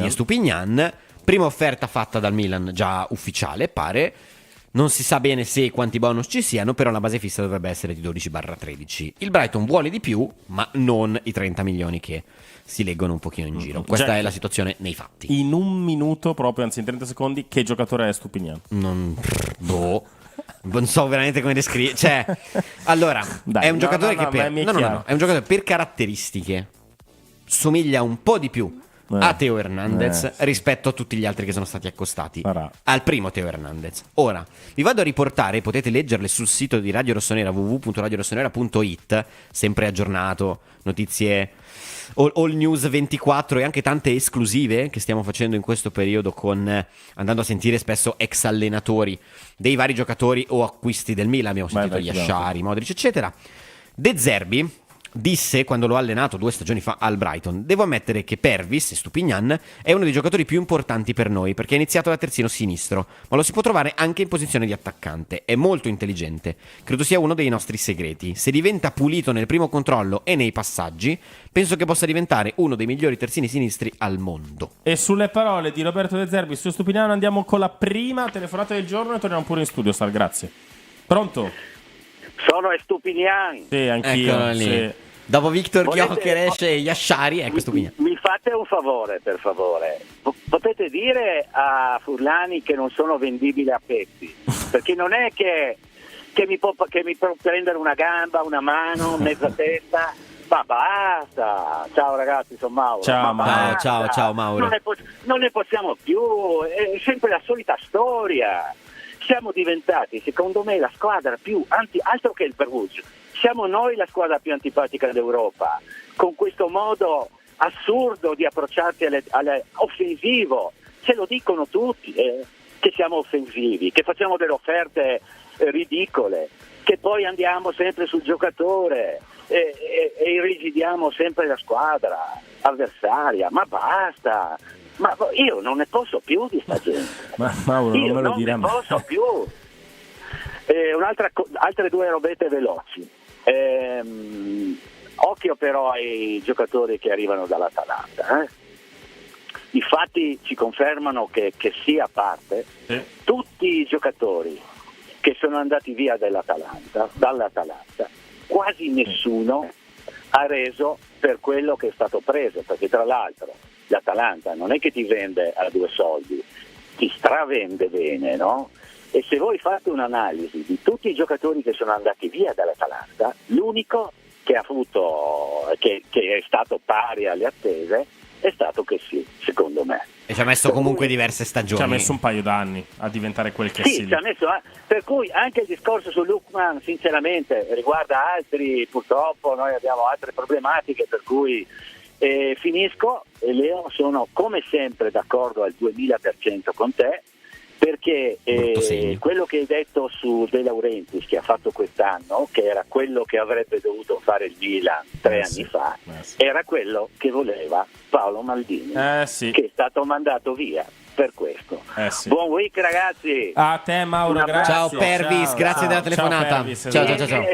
[SPEAKER 3] Estupinian. Prima offerta fatta dal Milan, già ufficiale, pare. Non si sa bene se e quanti bonus ci siano, però la base fissa dovrebbe essere di 12/13. Il Brighton vuole di più, ma non i 30 milioni che si leggono un pochino in giro. Questa è la situazione nei fatti.
[SPEAKER 2] In un minuto, proprio, anzi in 30 secondi, che giocatore è Estupinian?
[SPEAKER 3] Non so veramente come descrivere. Cioè, allora,
[SPEAKER 2] dai,
[SPEAKER 3] è un giocatore che
[SPEAKER 2] è
[SPEAKER 3] è un giocatore per caratteristiche somiglia un po' di più a Theo Hernandez rispetto a tutti gli altri che sono stati accostati al primo Theo Hernandez. Ora vi vado a riportare, potete leggerle sul sito di Radio Rossonera, www.radiorossonera.it, sempre aggiornato, notizie all news 24 e anche tante esclusive che stiamo facendo in questo periodo, con andando a sentire spesso ex allenatori dei vari giocatori o acquisti del Milan. Abbiamo sentito Yashari, Modric eccetera. De Zerbi disse, quando l'ho allenato 2 stagioni fa al Brighton: devo ammettere che Pervis, Estupinian, è uno dei giocatori più importanti per noi, perché ha iniziato da terzino sinistro, ma lo si può trovare anche in posizione di attaccante. È molto intelligente, credo sia uno dei nostri segreti. Se diventa pulito nel primo controllo e nei passaggi, penso che possa diventare uno dei migliori terzini sinistri al mondo.
[SPEAKER 2] E sulle parole di Roberto De Zerbi su Estupinian andiamo con la prima telefonata del giorno e torniamo pure in studio, Sal, grazie. Pronto?
[SPEAKER 5] Sono Estupinian.
[SPEAKER 2] Sì, anch'io.
[SPEAKER 3] Eccolo lì.
[SPEAKER 2] Sì.
[SPEAKER 3] Dopo Victor Gyökeres e Yashari, ecco Estupinian.
[SPEAKER 5] Mi fate un favore, per favore. Potete dire a Furlani che non sono vendibile a pezzi, perché non è che mi può prendere una gamba, una mano, mezza testa. Ma basta. Ciao ragazzi, sono Mauro.
[SPEAKER 2] Ciao Mauro.
[SPEAKER 3] Ciao Mauro.
[SPEAKER 5] Non ne possiamo più, è sempre la solita storia. Siamo diventati, secondo me, la squadra più altro che il Perugia. Siamo noi la squadra più antipatica d'Europa, con questo modo assurdo di approcciarsi alle offensivo. Ce lo dicono tutti, che siamo offensivi, che facciamo delle offerte ridicole, che poi andiamo sempre sul giocatore e irrigidiamo sempre la squadra avversaria. Ma basta! Ma io non ne posso più di sta gente.
[SPEAKER 2] Ma Mauro,
[SPEAKER 5] io
[SPEAKER 2] non me lo dire a me.
[SPEAKER 5] Non ne posso più. Altre 2 robette veloci. Occhio però ai giocatori che arrivano dall'Atalanta. I fatti ci confermano che sia a parte, tutti i giocatori che sono andati via dall'Atalanta, quasi nessuno ha reso per quello che è stato preso, perché tra l'altro l'Atalanta non è che ti vende a 2 soldi, ti stravende bene, no? E se voi fate un'analisi di tutti i giocatori che sono andati via dall'Atalanta, l'unico che ha avuto, che è stato pari alle attese, è stato che sì, secondo me.
[SPEAKER 3] E ci ha messo comunque diverse stagioni.
[SPEAKER 2] Ci ha messo un paio d'anni a diventare quel che
[SPEAKER 5] sì. Ci ha messo, per cui anche il discorso su Lookman, sinceramente, riguarda altri, purtroppo noi abbiamo altre problematiche, per cui finisco. E Leo, sono come sempre d'accordo al 2000% con te. perché
[SPEAKER 3] Brutto segno.
[SPEAKER 5] quello che hai detto su De Laurentiis che ha fatto quest'anno, che era quello che avrebbe dovuto fare il Milan 3 anni fa, era quello che voleva Paolo Maldini,
[SPEAKER 2] Sì.
[SPEAKER 5] che è stato mandato via per questo.
[SPEAKER 2] Sì.
[SPEAKER 5] Buon week ragazzi.
[SPEAKER 2] A te Mauro,
[SPEAKER 5] Un abbraccio.
[SPEAKER 2] grazie.
[SPEAKER 3] Ciao Pervis, grazie della telefonata.
[SPEAKER 2] Ciao, Pervis,
[SPEAKER 3] Ciao,
[SPEAKER 2] esatto.
[SPEAKER 3] ciao.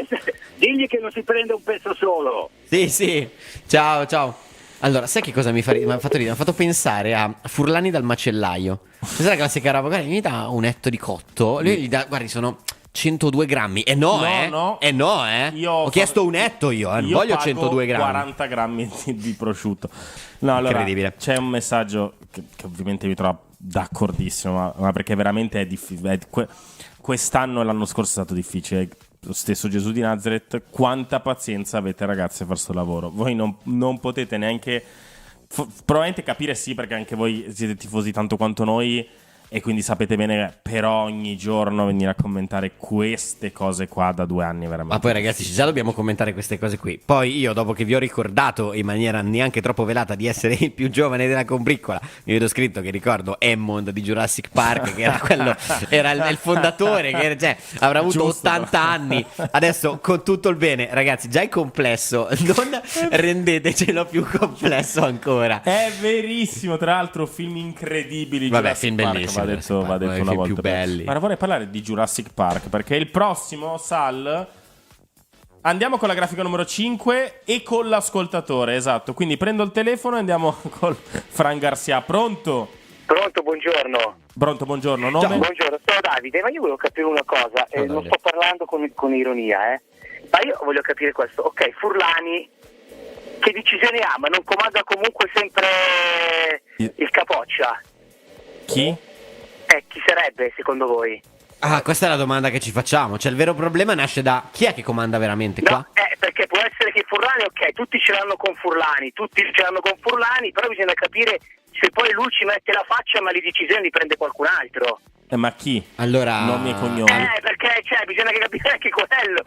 [SPEAKER 5] Digli che non si prende un pezzo solo.
[SPEAKER 3] Sì. Ciao. Allora, sai che cosa mi ha fatto ridere? Mi ha fatto pensare a Furlani dal macellaio. Questa è la classica roba. Guarda, mi dà un etto di cotto. Lui gli dà, guardi, sono 102 grammi.
[SPEAKER 2] No. Io
[SPEAKER 3] Ho chiesto un etto io, non voglio
[SPEAKER 2] pago
[SPEAKER 3] 102 grammi.
[SPEAKER 2] 40 grammi di prosciutto. No, allora,
[SPEAKER 3] Incredibile.
[SPEAKER 2] c'è un messaggio che ovviamente mi trovo d'accordissimo, ma perché veramente è difficile. Quest'anno e l'anno scorso è stato difficile. Lo stesso Gesù di Nazareth, quanta pazienza avete ragazzi a fare sto lavoro? Voi non potete neanche probabilmente capire, sì, perché anche voi siete tifosi tanto quanto noi e quindi sapete bene, però ogni giorno venire a commentare queste cose qua da 2 anni veramente.
[SPEAKER 3] Ma poi ragazzi, già dobbiamo commentare queste cose qui. Poi io, dopo che vi ho ricordato in maniera neanche troppo velata di essere il più giovane della combriccola, mi vedo scritto che ricordo Hammond di Jurassic Park, che era quello, era il fondatore, che cioè, avrà avuto
[SPEAKER 2] Giusto.
[SPEAKER 3] 80 anni. Adesso, con tutto il bene, ragazzi, già è complesso, non rendetecelo più complesso ancora.
[SPEAKER 2] È verissimo, tra l'altro film incredibili.
[SPEAKER 3] Vabbè,
[SPEAKER 2] Jurassic
[SPEAKER 3] film
[SPEAKER 2] Park,
[SPEAKER 3] bellissimo,
[SPEAKER 2] va detto
[SPEAKER 3] Jurassic Park,
[SPEAKER 2] una
[SPEAKER 3] i film
[SPEAKER 2] volta.
[SPEAKER 3] più belli.
[SPEAKER 2] Ma vorrei parlare di Jurassic Park, perché il prossimo, Sal, andiamo con la grafica numero 5 e con l'ascoltatore, esatto. Quindi prendo il telefono e andiamo con Fran Garcia. Pronto,
[SPEAKER 5] Buongiorno.
[SPEAKER 2] buongiorno. Nome?
[SPEAKER 5] Buongiorno, sono Davide, ma io volevo capire una cosa,
[SPEAKER 3] Ciao,
[SPEAKER 5] non
[SPEAKER 3] Davide.
[SPEAKER 5] sto parlando con ironia, ma io voglio capire questo. Ok, Furlani, che decisione ha? Ma non comanda comunque sempre il capoccia?
[SPEAKER 2] Chi?
[SPEAKER 5] Chi sarebbe secondo voi?
[SPEAKER 3] Ah, questa è la domanda che ci facciamo. Cioè, il vero problema nasce da chi è che comanda veramente qua?
[SPEAKER 5] No, perché può essere che Furlani, ok, tutti ce l'hanno con Furlani, però bisogna capire se poi lui ci mette la faccia ma le decisioni li prende qualcun altro.
[SPEAKER 2] Ma chi?
[SPEAKER 3] Allora,
[SPEAKER 2] Nomi e cognomi.
[SPEAKER 5] Perché bisogna capire anche quello.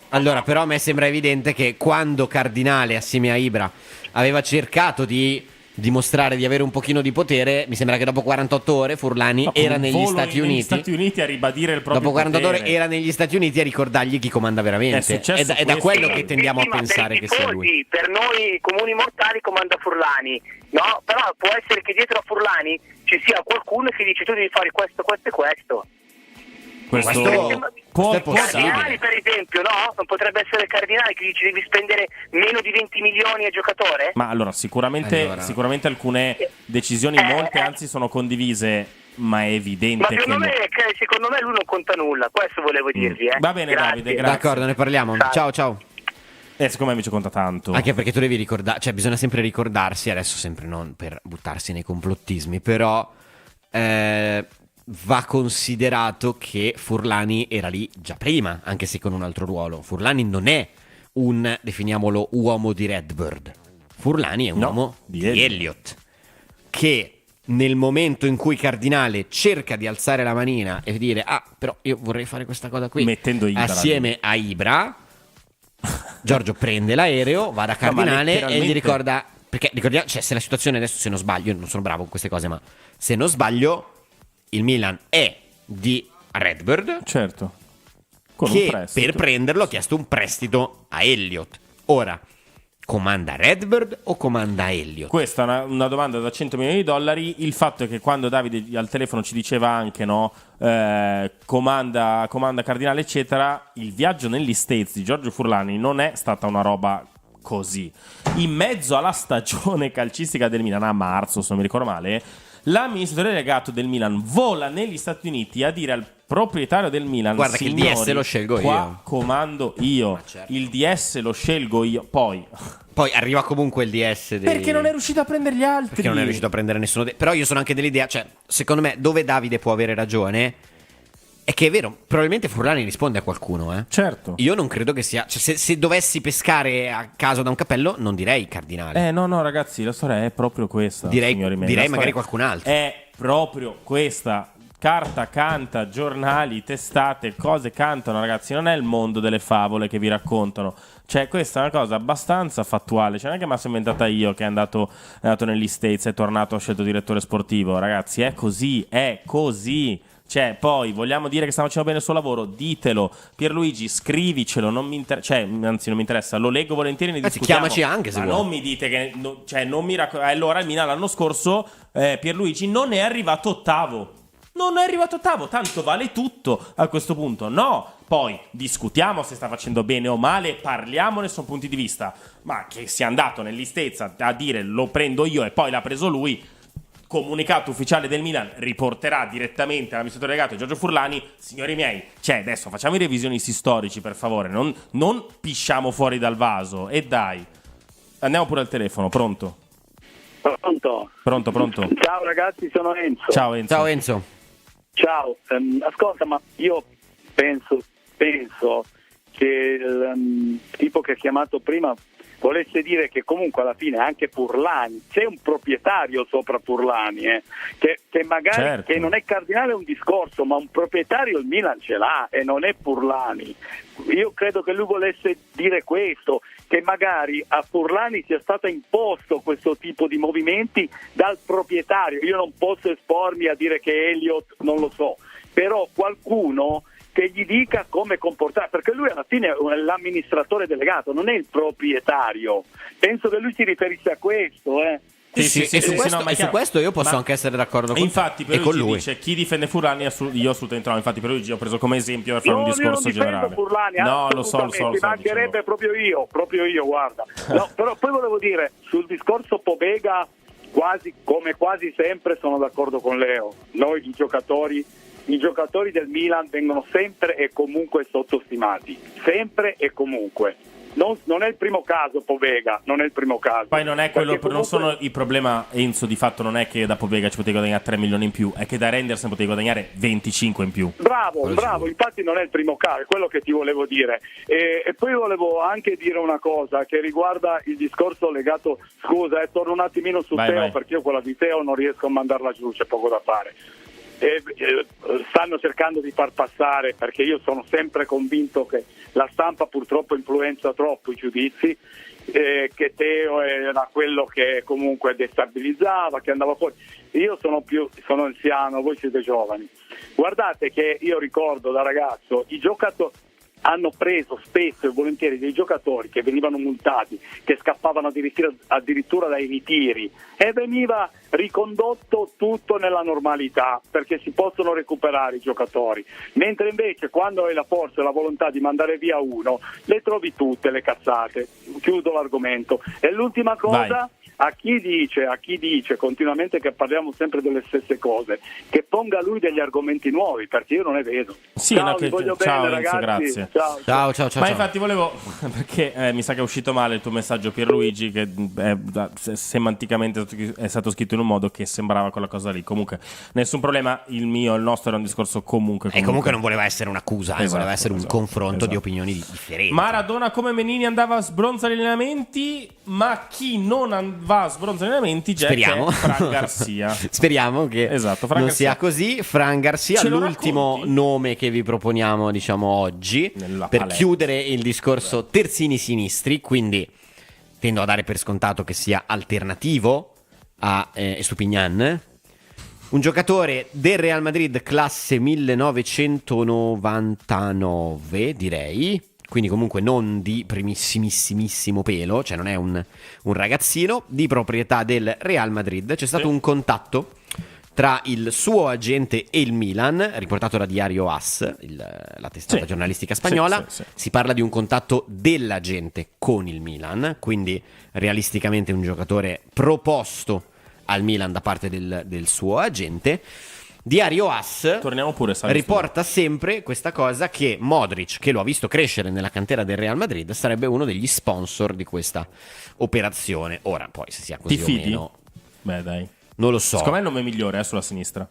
[SPEAKER 3] Allora, però a me sembra evidente che quando Cardinale, assieme a Ibra, aveva cercato di dimostrare di avere un pochino di potere, mi sembra che dopo 48 ore Furlani
[SPEAKER 2] No, con
[SPEAKER 3] era
[SPEAKER 2] un
[SPEAKER 3] negli
[SPEAKER 2] volo
[SPEAKER 3] Stati
[SPEAKER 2] negli
[SPEAKER 3] Uniti.
[SPEAKER 2] Stati Uniti a ribadire il proprio
[SPEAKER 3] Dopo 48 ore
[SPEAKER 2] potere.
[SPEAKER 3] era negli Stati Uniti a ricordargli chi comanda veramente.
[SPEAKER 2] È successo
[SPEAKER 3] È da
[SPEAKER 2] questo.
[SPEAKER 3] quello che tendiamo a
[SPEAKER 5] ma
[SPEAKER 3] pensare
[SPEAKER 5] per i
[SPEAKER 3] che sia
[SPEAKER 5] tifosi,
[SPEAKER 3] lui.
[SPEAKER 5] Per noi comuni mortali comanda Furlani, no? Però può essere che dietro a Furlani ci sia qualcuno che dice tu devi fare questo e questo.
[SPEAKER 2] Questo
[SPEAKER 3] questo è possibile.
[SPEAKER 5] Cardinali per esempio, no? Non potrebbe essere Cardinali che dice devi spendere meno di 20 milioni a giocatore?
[SPEAKER 2] Ma allora, sicuramente alcune decisioni, molte anzi sono condivise, ma è evidente
[SPEAKER 5] Ma
[SPEAKER 2] che
[SPEAKER 5] secondo me lui non conta nulla, questo volevo dirvi.
[SPEAKER 2] Va bene,
[SPEAKER 5] Grazie.
[SPEAKER 2] Davide, grazie.
[SPEAKER 3] D'accordo, ne parliamo. Ciao.
[SPEAKER 2] Secondo me invece conta tanto.
[SPEAKER 3] Anche perché tu devi ricordare, cioè bisogna sempre ricordarsi, adesso sempre non per buttarsi nei complottismi, però va considerato che Furlani era lì già prima, anche se con un altro ruolo. Furlani non è un, definiamolo, uomo di Redbird. Furlani è un uomo di Elliott, che nel momento in cui Cardinale cerca di alzare la manina e dire però io vorrei fare questa cosa qui,
[SPEAKER 2] mettendo Ibra
[SPEAKER 3] assieme a Ibra, Giorgio prende l'aereo, va da Cardinale e gli ricorda, perché ricordiamo, cioè, se la situazione adesso, se non sbaglio, io non sono bravo con queste cose, ma se non sbaglio il Milan è di Redbird,
[SPEAKER 2] certo, con
[SPEAKER 3] che
[SPEAKER 2] un prestito.
[SPEAKER 3] per prenderlo ha chiesto un prestito a Elliott. Ora, comanda Redbird o comanda Elliott?
[SPEAKER 2] Questa è una domanda da 100 milioni di dollari. Il fatto è che quando Davide al telefono ci diceva anche comanda Cardinale eccetera, il viaggio negli States di Giorgio Furlani non è stata una roba così. In mezzo alla stagione calcistica del Milan, a marzo se non mi ricordo male, l'amministratore delegato del Milan vola negli Stati Uniti a dire al proprietario del Milan:
[SPEAKER 3] guarda che il DS lo scelgo
[SPEAKER 2] qua
[SPEAKER 3] io.
[SPEAKER 2] comando io,
[SPEAKER 3] certo.
[SPEAKER 2] Il DS lo scelgo io. Poi
[SPEAKER 3] arriva comunque il DS
[SPEAKER 2] perché non è riuscito a prendere gli altri?
[SPEAKER 3] Perché non è riuscito a prendere nessuno però io sono anche dell'idea, cioè, secondo me, dove Davide può avere ragione è che è vero, probabilmente Furlani risponde a qualcuno,
[SPEAKER 2] Certo.
[SPEAKER 3] Io non credo che sia, cioè, se dovessi pescare a caso da un cappello, non direi Cardinale.
[SPEAKER 2] No, ragazzi, la storia è proprio questa.
[SPEAKER 3] Direi
[SPEAKER 2] signori miei.
[SPEAKER 3] magari
[SPEAKER 2] La storia
[SPEAKER 3] qualcun altro.
[SPEAKER 2] È proprio questa. carta canta, giornali, testate, cose cantano, ragazzi. Non è il mondo delle favole che vi raccontano. Cioè, questa è una cosa abbastanza fattuale. Cioè, non è che me la sono inventata io, che è andato negli States, è tornato, ha scelto direttore sportivo. Ragazzi, è così, è così. Cioè, poi vogliamo dire che stiamo facendo bene il suo lavoro? Ditelo. Pierluigi, scrivicelo. Non mi interessa, non mi interessa. Lo leggo volentieri. Ne discutiamo.
[SPEAKER 3] Chiamaci anche se
[SPEAKER 2] ma
[SPEAKER 3] vuoi.
[SPEAKER 2] non mi dite che, non mi allora il Milan l'anno scorso, Pierluigi non è arrivato ottavo. Non è arrivato ottavo, tanto vale tutto a questo punto. No, poi discutiamo se sta facendo bene o male, parliamone, sono punti di vista. Ma che sia andato nell'istezza a dire lo prendo io e poi l'ha preso lui, comunicato ufficiale del Milan, riporterà direttamente all'amministratore delegato Giorgio Furlani. Signori miei, cioè adesso facciamo i revisionisti storici, per favore, non pisciamo fuori dal vaso. E dai, andiamo pure al telefono, pronto? Pronto.
[SPEAKER 5] Ciao ragazzi, sono Enzo.
[SPEAKER 2] Ciao Enzo.
[SPEAKER 3] Ciao Enzo.
[SPEAKER 5] Ciao, ascolta, ma io penso che il tipo che ha chiamato prima volesse dire che comunque alla fine anche Furlani, c'è un proprietario sopra Furlani, che magari
[SPEAKER 2] certo,
[SPEAKER 5] che non è cardinale un discorso, ma un proprietario il Milan ce l'ha e non è Furlani. Io credo che lui volesse dire questo, che magari a Furlani sia stato imposto questo tipo di movimenti dal proprietario. Io non posso espormi a dire che Elliott non lo so, però qualcuno che gli dica come comportare, perché lui alla fine è l'amministratore delegato, non è il proprietario. Penso che lui si riferisse a questo,
[SPEAKER 3] Sì, su questo,
[SPEAKER 2] no, ma è
[SPEAKER 3] su
[SPEAKER 2] chiaro.
[SPEAKER 3] questo io posso
[SPEAKER 2] Ma
[SPEAKER 3] anche essere d'accordo con
[SPEAKER 2] infatti
[SPEAKER 3] e con lui.
[SPEAKER 2] Dice chi difende Furlani io assolutamente no. Infatti per lui ho preso come esempio per fare un discorso generale.
[SPEAKER 5] Furlani,
[SPEAKER 2] no, lo so,
[SPEAKER 5] mi mancherebbe proprio io, guarda. No, però poi volevo dire sul discorso Pobega, quasi sempre sono d'accordo con Leo. Noi i giocatori del Milan vengono sempre e comunque sottostimati, sempre e comunque. Non è il primo caso Pobega, non è il primo caso.
[SPEAKER 2] Poi non è quello,
[SPEAKER 5] comunque...
[SPEAKER 2] non sono il problema, Enzo, di fatto non è che da Pobega ci potevi guadagnare 3 milioni in più, è che da Rendersen potevi guadagnare 25 in più.
[SPEAKER 5] Bravo, infatti non è il primo caso, è quello che ti volevo dire. E poi volevo anche dire una cosa che riguarda il discorso legato, scusa, torno un attimino su Teo, perché io quella di Teo non riesco a mandarla giù, c'è poco da fare. Stanno cercando di far passare, perché io sono sempre convinto che la stampa purtroppo influenza troppo i giudizi, che Teo era quello che comunque destabilizzava, che andava fuori. Io sono anziano, voi siete giovani, guardate che io ricordo da ragazzo i giocatori hanno preso spesso e volentieri dei giocatori che venivano multati, che scappavano addirittura dai ritiri, e veniva ricondotto tutto nella normalità, perché si possono recuperare i giocatori, mentre invece quando hai la forza e la volontà di mandare via uno, le trovi tutte le cazzate. Chiudo l'argomento. E l'ultima cosa, vai. A chi dice continuamente che parliamo sempre delle stesse cose, che ponga lui degli argomenti nuovi, perché io non ne vedo.
[SPEAKER 2] Sì,
[SPEAKER 5] ciao, vi voglio
[SPEAKER 2] ciao,
[SPEAKER 5] bene,
[SPEAKER 2] Enzo,
[SPEAKER 5] ragazzi.
[SPEAKER 2] grazie.
[SPEAKER 3] Ciao.
[SPEAKER 2] Ma infatti volevo, perché mi sa che è uscito male il tuo messaggio, Pierluigi, che semanticamente è stato scritto in un modo che sembrava quella cosa lì. Comunque nessun problema, il nostro era un discorso comunque.
[SPEAKER 3] E comunque non voleva essere un'accusa, voleva essere un confronto di opinioni differenti.
[SPEAKER 2] Maradona come Menini andava a sbronzare gli allenamenti, ma chi non va a sbronzare gli allenamenti,
[SPEAKER 3] speriamo.
[SPEAKER 2] Fran Garcia.
[SPEAKER 3] Speriamo che non sia così. Fran Garcia, l'ultimo nome che vi proponiamo, diciamo, oggi per chiudere il discorso terzini sinistri, quindi tendo a dare per scontato che sia alternativo a Estupiñán, un giocatore del Real Madrid classe 1999, direi, quindi comunque non di primissimissimo pelo, cioè non è un ragazzino, di proprietà del Real Madrid. C'è stato un contatto tra il suo agente e il Milan, riportato da Diario AS, la testata giornalistica spagnola. Sì. Si parla di un contatto dell'agente con il Milan, quindi realisticamente un giocatore proposto al Milan da parte del suo agente. Diario AS riporta sempre questa cosa, che Modric, che lo ha visto crescere nella cantera del Real Madrid, sarebbe uno degli sponsor di questa operazione. Ora, poi se sia così o meno,
[SPEAKER 2] beh, dai,
[SPEAKER 3] non lo so.
[SPEAKER 2] Secondo me è il nome migliore sulla sinistra.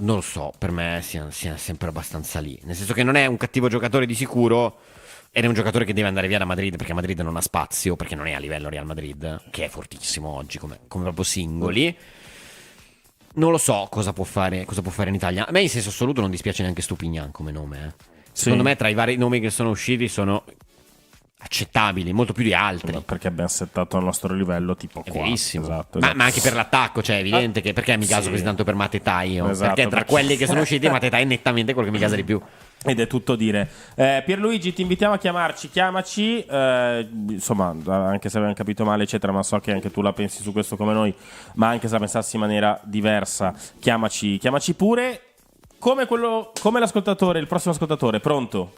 [SPEAKER 3] Non lo so, per me sia sempre abbastanza lì. Nel senso che non è un cattivo giocatore di sicuro, ed è un giocatore che deve andare via da Madrid, perché Madrid non ha spazio, perché non è a livello Real Madrid, che è fortissimo oggi come proprio singoli. non lo so cosa può fare in Italia. A me in senso assoluto non dispiace neanche Stupignan come nome. Secondo me tra i vari nomi che sono usciti sono accettabili, molto più di altri.
[SPEAKER 2] Perché abbiamo settato al nostro livello tipo
[SPEAKER 3] È
[SPEAKER 2] qua.
[SPEAKER 3] verissimo.
[SPEAKER 2] Esatto.
[SPEAKER 3] Ma anche per l'attacco, cioè è evidente che perché mi caso così tanto per Mattetai io?
[SPEAKER 2] Esatto,
[SPEAKER 3] perché tra quelli che sono usciti Mattetai è nettamente quello che mi casa di più.
[SPEAKER 2] Ed è tutto dire. Pierluigi, ti invitiamo a chiamaci. Insomma, anche se abbiamo capito male, eccetera, ma so che anche tu la pensi su questo come noi, ma anche se la pensassi in maniera diversa, chiamaci pure. Come l'ascoltatore, il prossimo ascoltatore, pronto?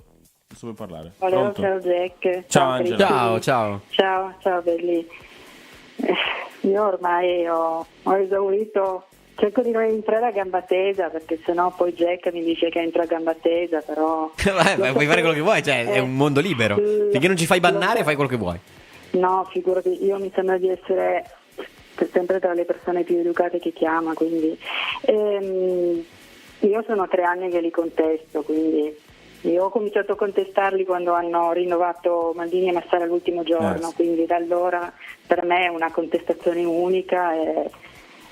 [SPEAKER 2] Posso vuoi parlare? Pronto?
[SPEAKER 6] Ciao Jack.
[SPEAKER 2] Ciao Angela.
[SPEAKER 3] Ciao.
[SPEAKER 6] Belli. Io ormai ho esaurito. Cerco di non entrare a gamba tesa, perché sennò poi Jack mi dice che entro a gamba tesa, però...
[SPEAKER 3] Puoi fare quello che vuoi, cioè è un mondo libero. Finché non ci fai bannare fai quello che vuoi.
[SPEAKER 6] No, figurati, io mi sembra di essere sempre tra le persone più educate che chiama, quindi... io sono 3 anni che li contesto, quindi... Io ho cominciato a contestarli quando hanno rinnovato Maldini e Massara l'ultimo giorno, quindi da allora per me è una contestazione unica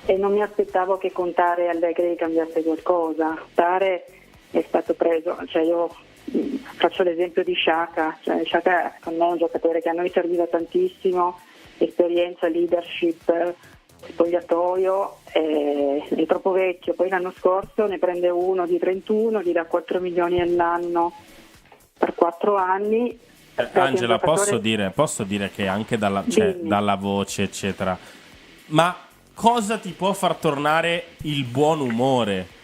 [SPEAKER 6] e non mi aspettavo che contare Allegri cambiasse qualcosa. Tare è stato preso, cioè io faccio l'esempio di Sciacca, cioè Sciacca secondo me è un giocatore che a noi serviva tantissimo, esperienza, leadership, spogliatoio, è troppo vecchio. Poi l'anno scorso ne prende uno di 31, gli dà 4 milioni all'anno per 4 anni.
[SPEAKER 2] Angela, posso dire che anche dalla voce eccetera, ma cosa ti può far tornare il buon umore?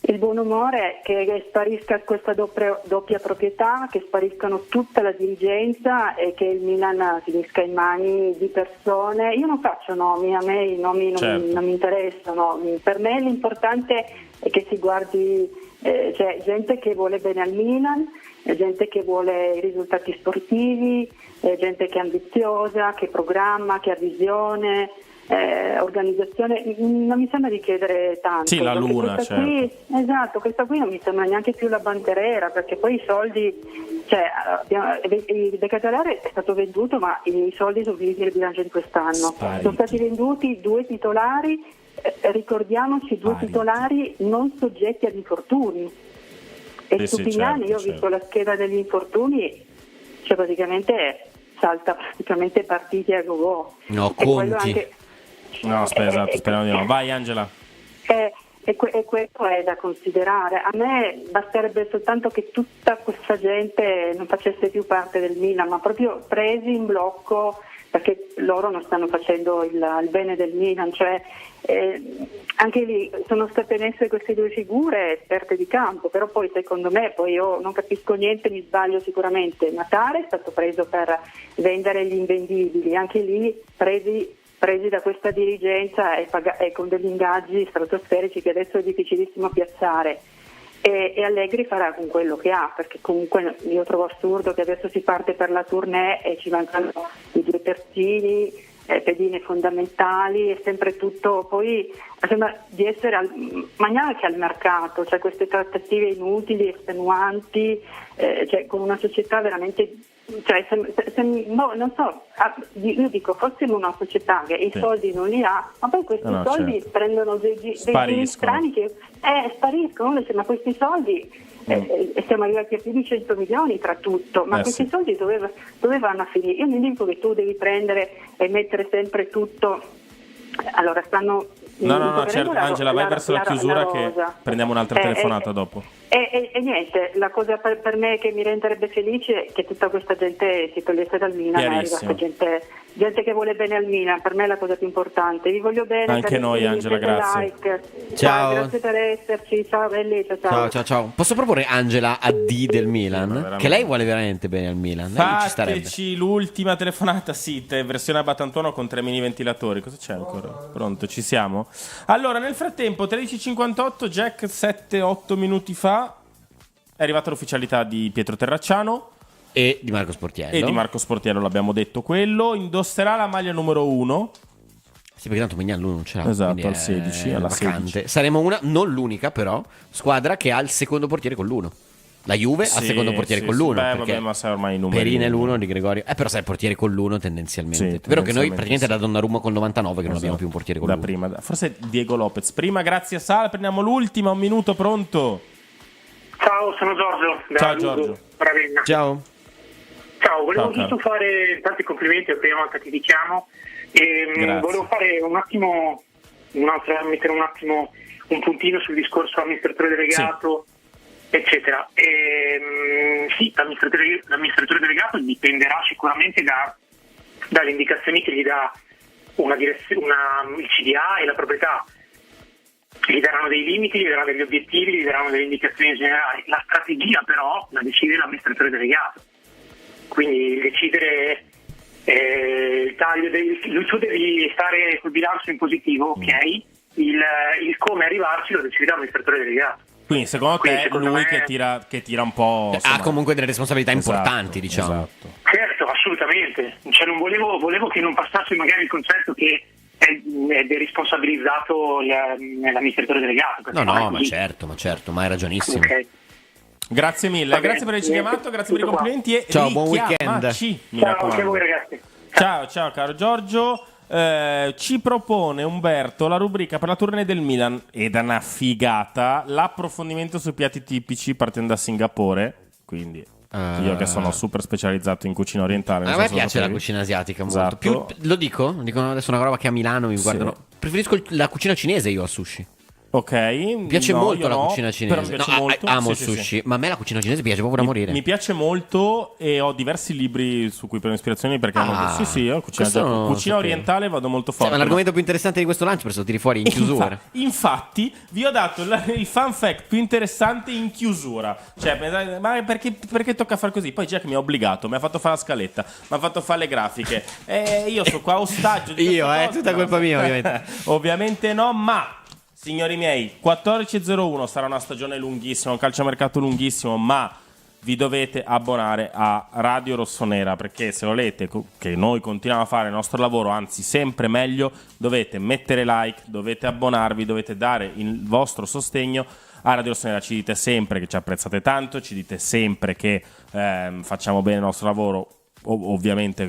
[SPEAKER 6] Il buon umore è che sparisca questa doppia proprietà, che spariscano tutta la dirigenza e che il Milan finisca in mani di persone. Io non faccio nomi, a me i nomi non mi interessano. Per me l'importante è che si guardi, c'è gente che vuole bene al Milan, gente che vuole i risultati sportivi, gente che è ambiziosa, che programma, che ha visione. Organizzazione, non mi sembra di chiedere tanto.
[SPEAKER 2] Sì, la luna,
[SPEAKER 6] questa qui, esatto, questa qui non mi sembra neanche più la bandiera, perché poi i soldi, cioè il De Ketelare è stato venduto, ma i soldi sono finiti nel bilancio di quest'anno. Sono stati venduti 2 titolari, ricordiamoci, 2 titolari non soggetti ad infortuni. E Stupignan, io ho visto la scheda degli infortuni, cioè praticamente salta praticamente partiti a go-go.
[SPEAKER 3] No, conti.
[SPEAKER 2] No, esatto, speriamo di no. Vai Angela.
[SPEAKER 6] E questo è da considerare. A me basterebbe soltanto che tutta questa gente non facesse più parte del Milan, ma proprio presi in blocco, perché loro non stanno facendo il bene del Milan, cioè anche lì sono state messe queste 2 figure esperte di campo, però poi secondo me, poi io non capisco niente, mi sbaglio sicuramente. Matare è stato preso per vendere gli invendibili, anche lì presi da questa dirigenza e con degli ingaggi stratosferici che adesso è difficilissimo piazzare, e Allegri farà con quello che ha, perché comunque io trovo assurdo che adesso si parte per la tournée e ci mancano i 2 terzini, pedine fondamentali, è sempre tutto, poi sembra di essere ma neanche al mercato, cioè queste trattative inutili, estenuanti, cioè con una società veramente, cioè non so, io dico, fossimo una società che i soldi non li ha, ma poi questi soldi prendono dei giri strani che spariscono, ma questi soldi siamo arrivati a più di 100 milioni tra tutto, ma questi soldi dove vanno a finire? Io non dico che tu devi prendere e mettere sempre tutto, allora stanno...
[SPEAKER 2] No, certo, Angela, vai verso la chiusura che prendiamo un'altra telefonata dopo.
[SPEAKER 6] E niente, la cosa per me che mi renderebbe felice è che tutta questa gente si togliesse dal Milan, è arrivata gente che vuole bene al Milan, per me è la cosa più importante. Vi voglio bene.
[SPEAKER 2] Anche noi, Angela, grazie.
[SPEAKER 6] Like.
[SPEAKER 3] Ciao.
[SPEAKER 6] Grazie per esserci, ciao belli,
[SPEAKER 3] ciao. Posso proporre Angela AD del Milan? Che lei vuole veramente bene al Milan.
[SPEAKER 2] Fateci l'ultima telefonata, sì, versione a Batantuono con 3 mini ventilatori. Cosa c'è ancora? Pronto, ci siamo? Allora, nel frattempo, 13:58, Jack 7-8 minuti fa è arrivata l'ufficialità di Pietro Terracciano
[SPEAKER 3] e di Marco Sportiello. L'abbiamo detto quello. Indosserà la maglia numero 1. Sì, perché tanto Mignan lui non ce l'ha.
[SPEAKER 2] Esatto, al 16, alla
[SPEAKER 3] vacante.
[SPEAKER 2] 16.
[SPEAKER 3] Saremo non l'unica però, squadra che ha il secondo portiere con l'1. La Juve
[SPEAKER 2] Sì,
[SPEAKER 3] al secondo portiere
[SPEAKER 2] sì,
[SPEAKER 3] con
[SPEAKER 2] sì.
[SPEAKER 3] l'1.
[SPEAKER 2] Beh,
[SPEAKER 3] perché
[SPEAKER 2] vabbè, ma sai ormai i numeri.
[SPEAKER 3] Perin è l'1 di Gregorio. Però sai il portiere con l'1 tendenzialmente.
[SPEAKER 2] Sì,
[SPEAKER 3] È vero che noi
[SPEAKER 2] tendenzialmente
[SPEAKER 3] praticamente
[SPEAKER 2] sì.
[SPEAKER 3] da Donnarumma col 99 che non abbiamo più un portiere con
[SPEAKER 2] da
[SPEAKER 3] l'1.
[SPEAKER 2] prima. Forse Diego Lopez. Prima, grazie a Sal, prendiamo l'ultima, un minuto, pronto?
[SPEAKER 7] Ciao, sono Giorgio. da
[SPEAKER 2] Ciao,
[SPEAKER 7] Lugo,
[SPEAKER 2] Giorgio.
[SPEAKER 7] Ravenna.
[SPEAKER 3] Ciao.
[SPEAKER 7] Ciao, volevo
[SPEAKER 2] Ciao,
[SPEAKER 7] giusto fare tanti complimenti, è la prima volta che ti chiamo.
[SPEAKER 2] Grazie.
[SPEAKER 7] Volevo fare mettere un attimo un puntino sul discorso amministratore delegato, eccetera. Sì, l'amministratore delegato dipenderà sicuramente dalle indicazioni che gli dà il CDA e la proprietà. Gli daranno dei limiti, gli daranno degli obiettivi, gli daranno delle indicazioni generali. La strategia però la decide l'amministratore delegato. Quindi decidere il taglio tu devi stare col bilancio in positivo, ok? Il come arrivarci lo decide l'amministratore delegato.
[SPEAKER 2] Quindi secondo te è
[SPEAKER 7] secondo
[SPEAKER 2] lui
[SPEAKER 7] me-
[SPEAKER 2] che tira un po'...
[SPEAKER 3] Ha
[SPEAKER 2] insomma.
[SPEAKER 3] comunque delle responsabilità
[SPEAKER 2] Esatto,
[SPEAKER 3] importanti, diciamo.
[SPEAKER 2] Esatto.
[SPEAKER 7] Certo, assolutamente. Cioè, non volevo che non passasse magari il concetto che è deresponsabilizzato l'amministratore delegato. perché non è
[SPEAKER 3] No,
[SPEAKER 7] così.
[SPEAKER 3] ma certo, ma hai ragionissimo.
[SPEAKER 7] Ok.
[SPEAKER 2] Grazie mille,
[SPEAKER 7] Va bene,
[SPEAKER 2] grazie per averci
[SPEAKER 7] niente,
[SPEAKER 2] chiamato, grazie per i
[SPEAKER 7] tutto qua.
[SPEAKER 2] complimenti e
[SPEAKER 3] Ciao, buon weekend.
[SPEAKER 2] richiamaci, mi
[SPEAKER 7] Ciao
[SPEAKER 2] raccomando.
[SPEAKER 7] anche a voi ragazzi.
[SPEAKER 2] Ciao caro Giorgio. Ci propone Umberto la rubrica per la tournée del Milan ed è una figata, l'approfondimento sui piatti tipici partendo da Singapore, quindi io che sono super specializzato in cucina orientale. non
[SPEAKER 3] A
[SPEAKER 2] so
[SPEAKER 3] me
[SPEAKER 2] se lo
[SPEAKER 3] piace la
[SPEAKER 2] sapevi.
[SPEAKER 3] cucina asiatica molto.
[SPEAKER 2] Esatto.
[SPEAKER 3] Lo dicono adesso una roba che a Milano mi guardano. Preferisco la cucina cinese io al sushi.
[SPEAKER 2] Ok,
[SPEAKER 3] Mi piace
[SPEAKER 2] no,
[SPEAKER 3] molto
[SPEAKER 2] io
[SPEAKER 3] la
[SPEAKER 2] no,
[SPEAKER 3] cucina cinese.
[SPEAKER 2] però mi piace molto.
[SPEAKER 3] Amo
[SPEAKER 2] Sì,
[SPEAKER 3] il
[SPEAKER 2] sì,
[SPEAKER 3] sushi,
[SPEAKER 2] sì.
[SPEAKER 3] ma a me la cucina cinese piace proprio da morire.
[SPEAKER 2] Mi piace molto e ho diversi libri su cui prendo ispirazione perché sì, io
[SPEAKER 3] questo non lo
[SPEAKER 2] cucina
[SPEAKER 3] sapevo.
[SPEAKER 2] orientale vado molto
[SPEAKER 3] Cioè,
[SPEAKER 2] forte.
[SPEAKER 3] ma l'argomento più interessante di questo lunch lo tiri fuori in chiusura.
[SPEAKER 2] Infatti, vi ho dato il fun fact più interessante in chiusura. Cioè, ma perché tocca fare così? Poi Jack mi ha obbligato, mi ha fatto fare la scaletta, mi ha fatto fare le grafiche. E io sono qua ostaggio di
[SPEAKER 3] Io,
[SPEAKER 2] questa cosa.
[SPEAKER 3] tutta colpa mia, ovviamente.
[SPEAKER 2] Ovviamente no, ma signori miei, 14.01 sarà una stagione lunghissima, un calciomercato lunghissimo, ma vi dovete abbonare a Radio Rossonera perché se volete che noi continuiamo a fare il nostro lavoro, anzi sempre meglio, dovete mettere like, dovete abbonarvi, dovete dare il vostro sostegno a Radio Rossonera. Ci dite sempre che ci apprezzate tanto, ci dite sempre che facciamo bene il nostro lavoro, ovviamente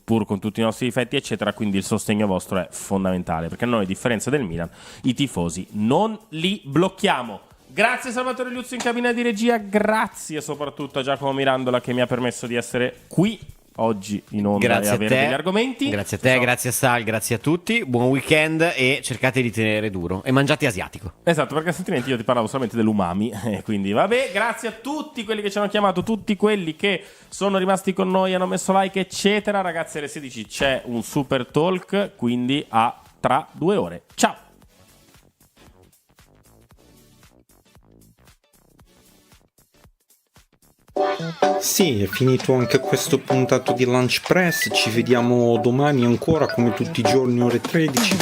[SPEAKER 2] pur con tutti i nostri difetti eccetera, quindi il sostegno vostro è fondamentale perché noi a differenza del Milan i tifosi non li blocchiamo. Grazie Salvatore Liuzzo in cabina di regia, grazie soprattutto a Giacomo Mirandola che mi ha permesso di essere qui oggi in onda
[SPEAKER 3] Grazie
[SPEAKER 2] e
[SPEAKER 3] a
[SPEAKER 2] avere
[SPEAKER 3] te.
[SPEAKER 2] degli argomenti.
[SPEAKER 3] Grazie a te, grazie a Sal, grazie a tutti. Buon weekend e cercate di tenere duro e mangiate asiatico.
[SPEAKER 2] Esatto, perché altrimenti io ti parlavo solamente dell'umami. Quindi vabbè, grazie a tutti quelli che ci hanno chiamato, tutti quelli che sono rimasti con noi, hanno messo like, eccetera. Ragazzi, alle 16 c'è un super talk, quindi a tra 2 ore. Ciao!
[SPEAKER 8] Sì, è finito anche questo puntato di Lunch Press. Ci vediamo domani ancora come tutti i giorni ore 13.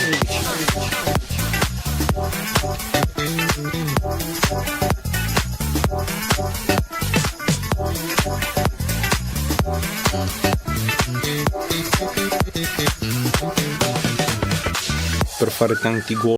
[SPEAKER 8] Per fare tanti gol.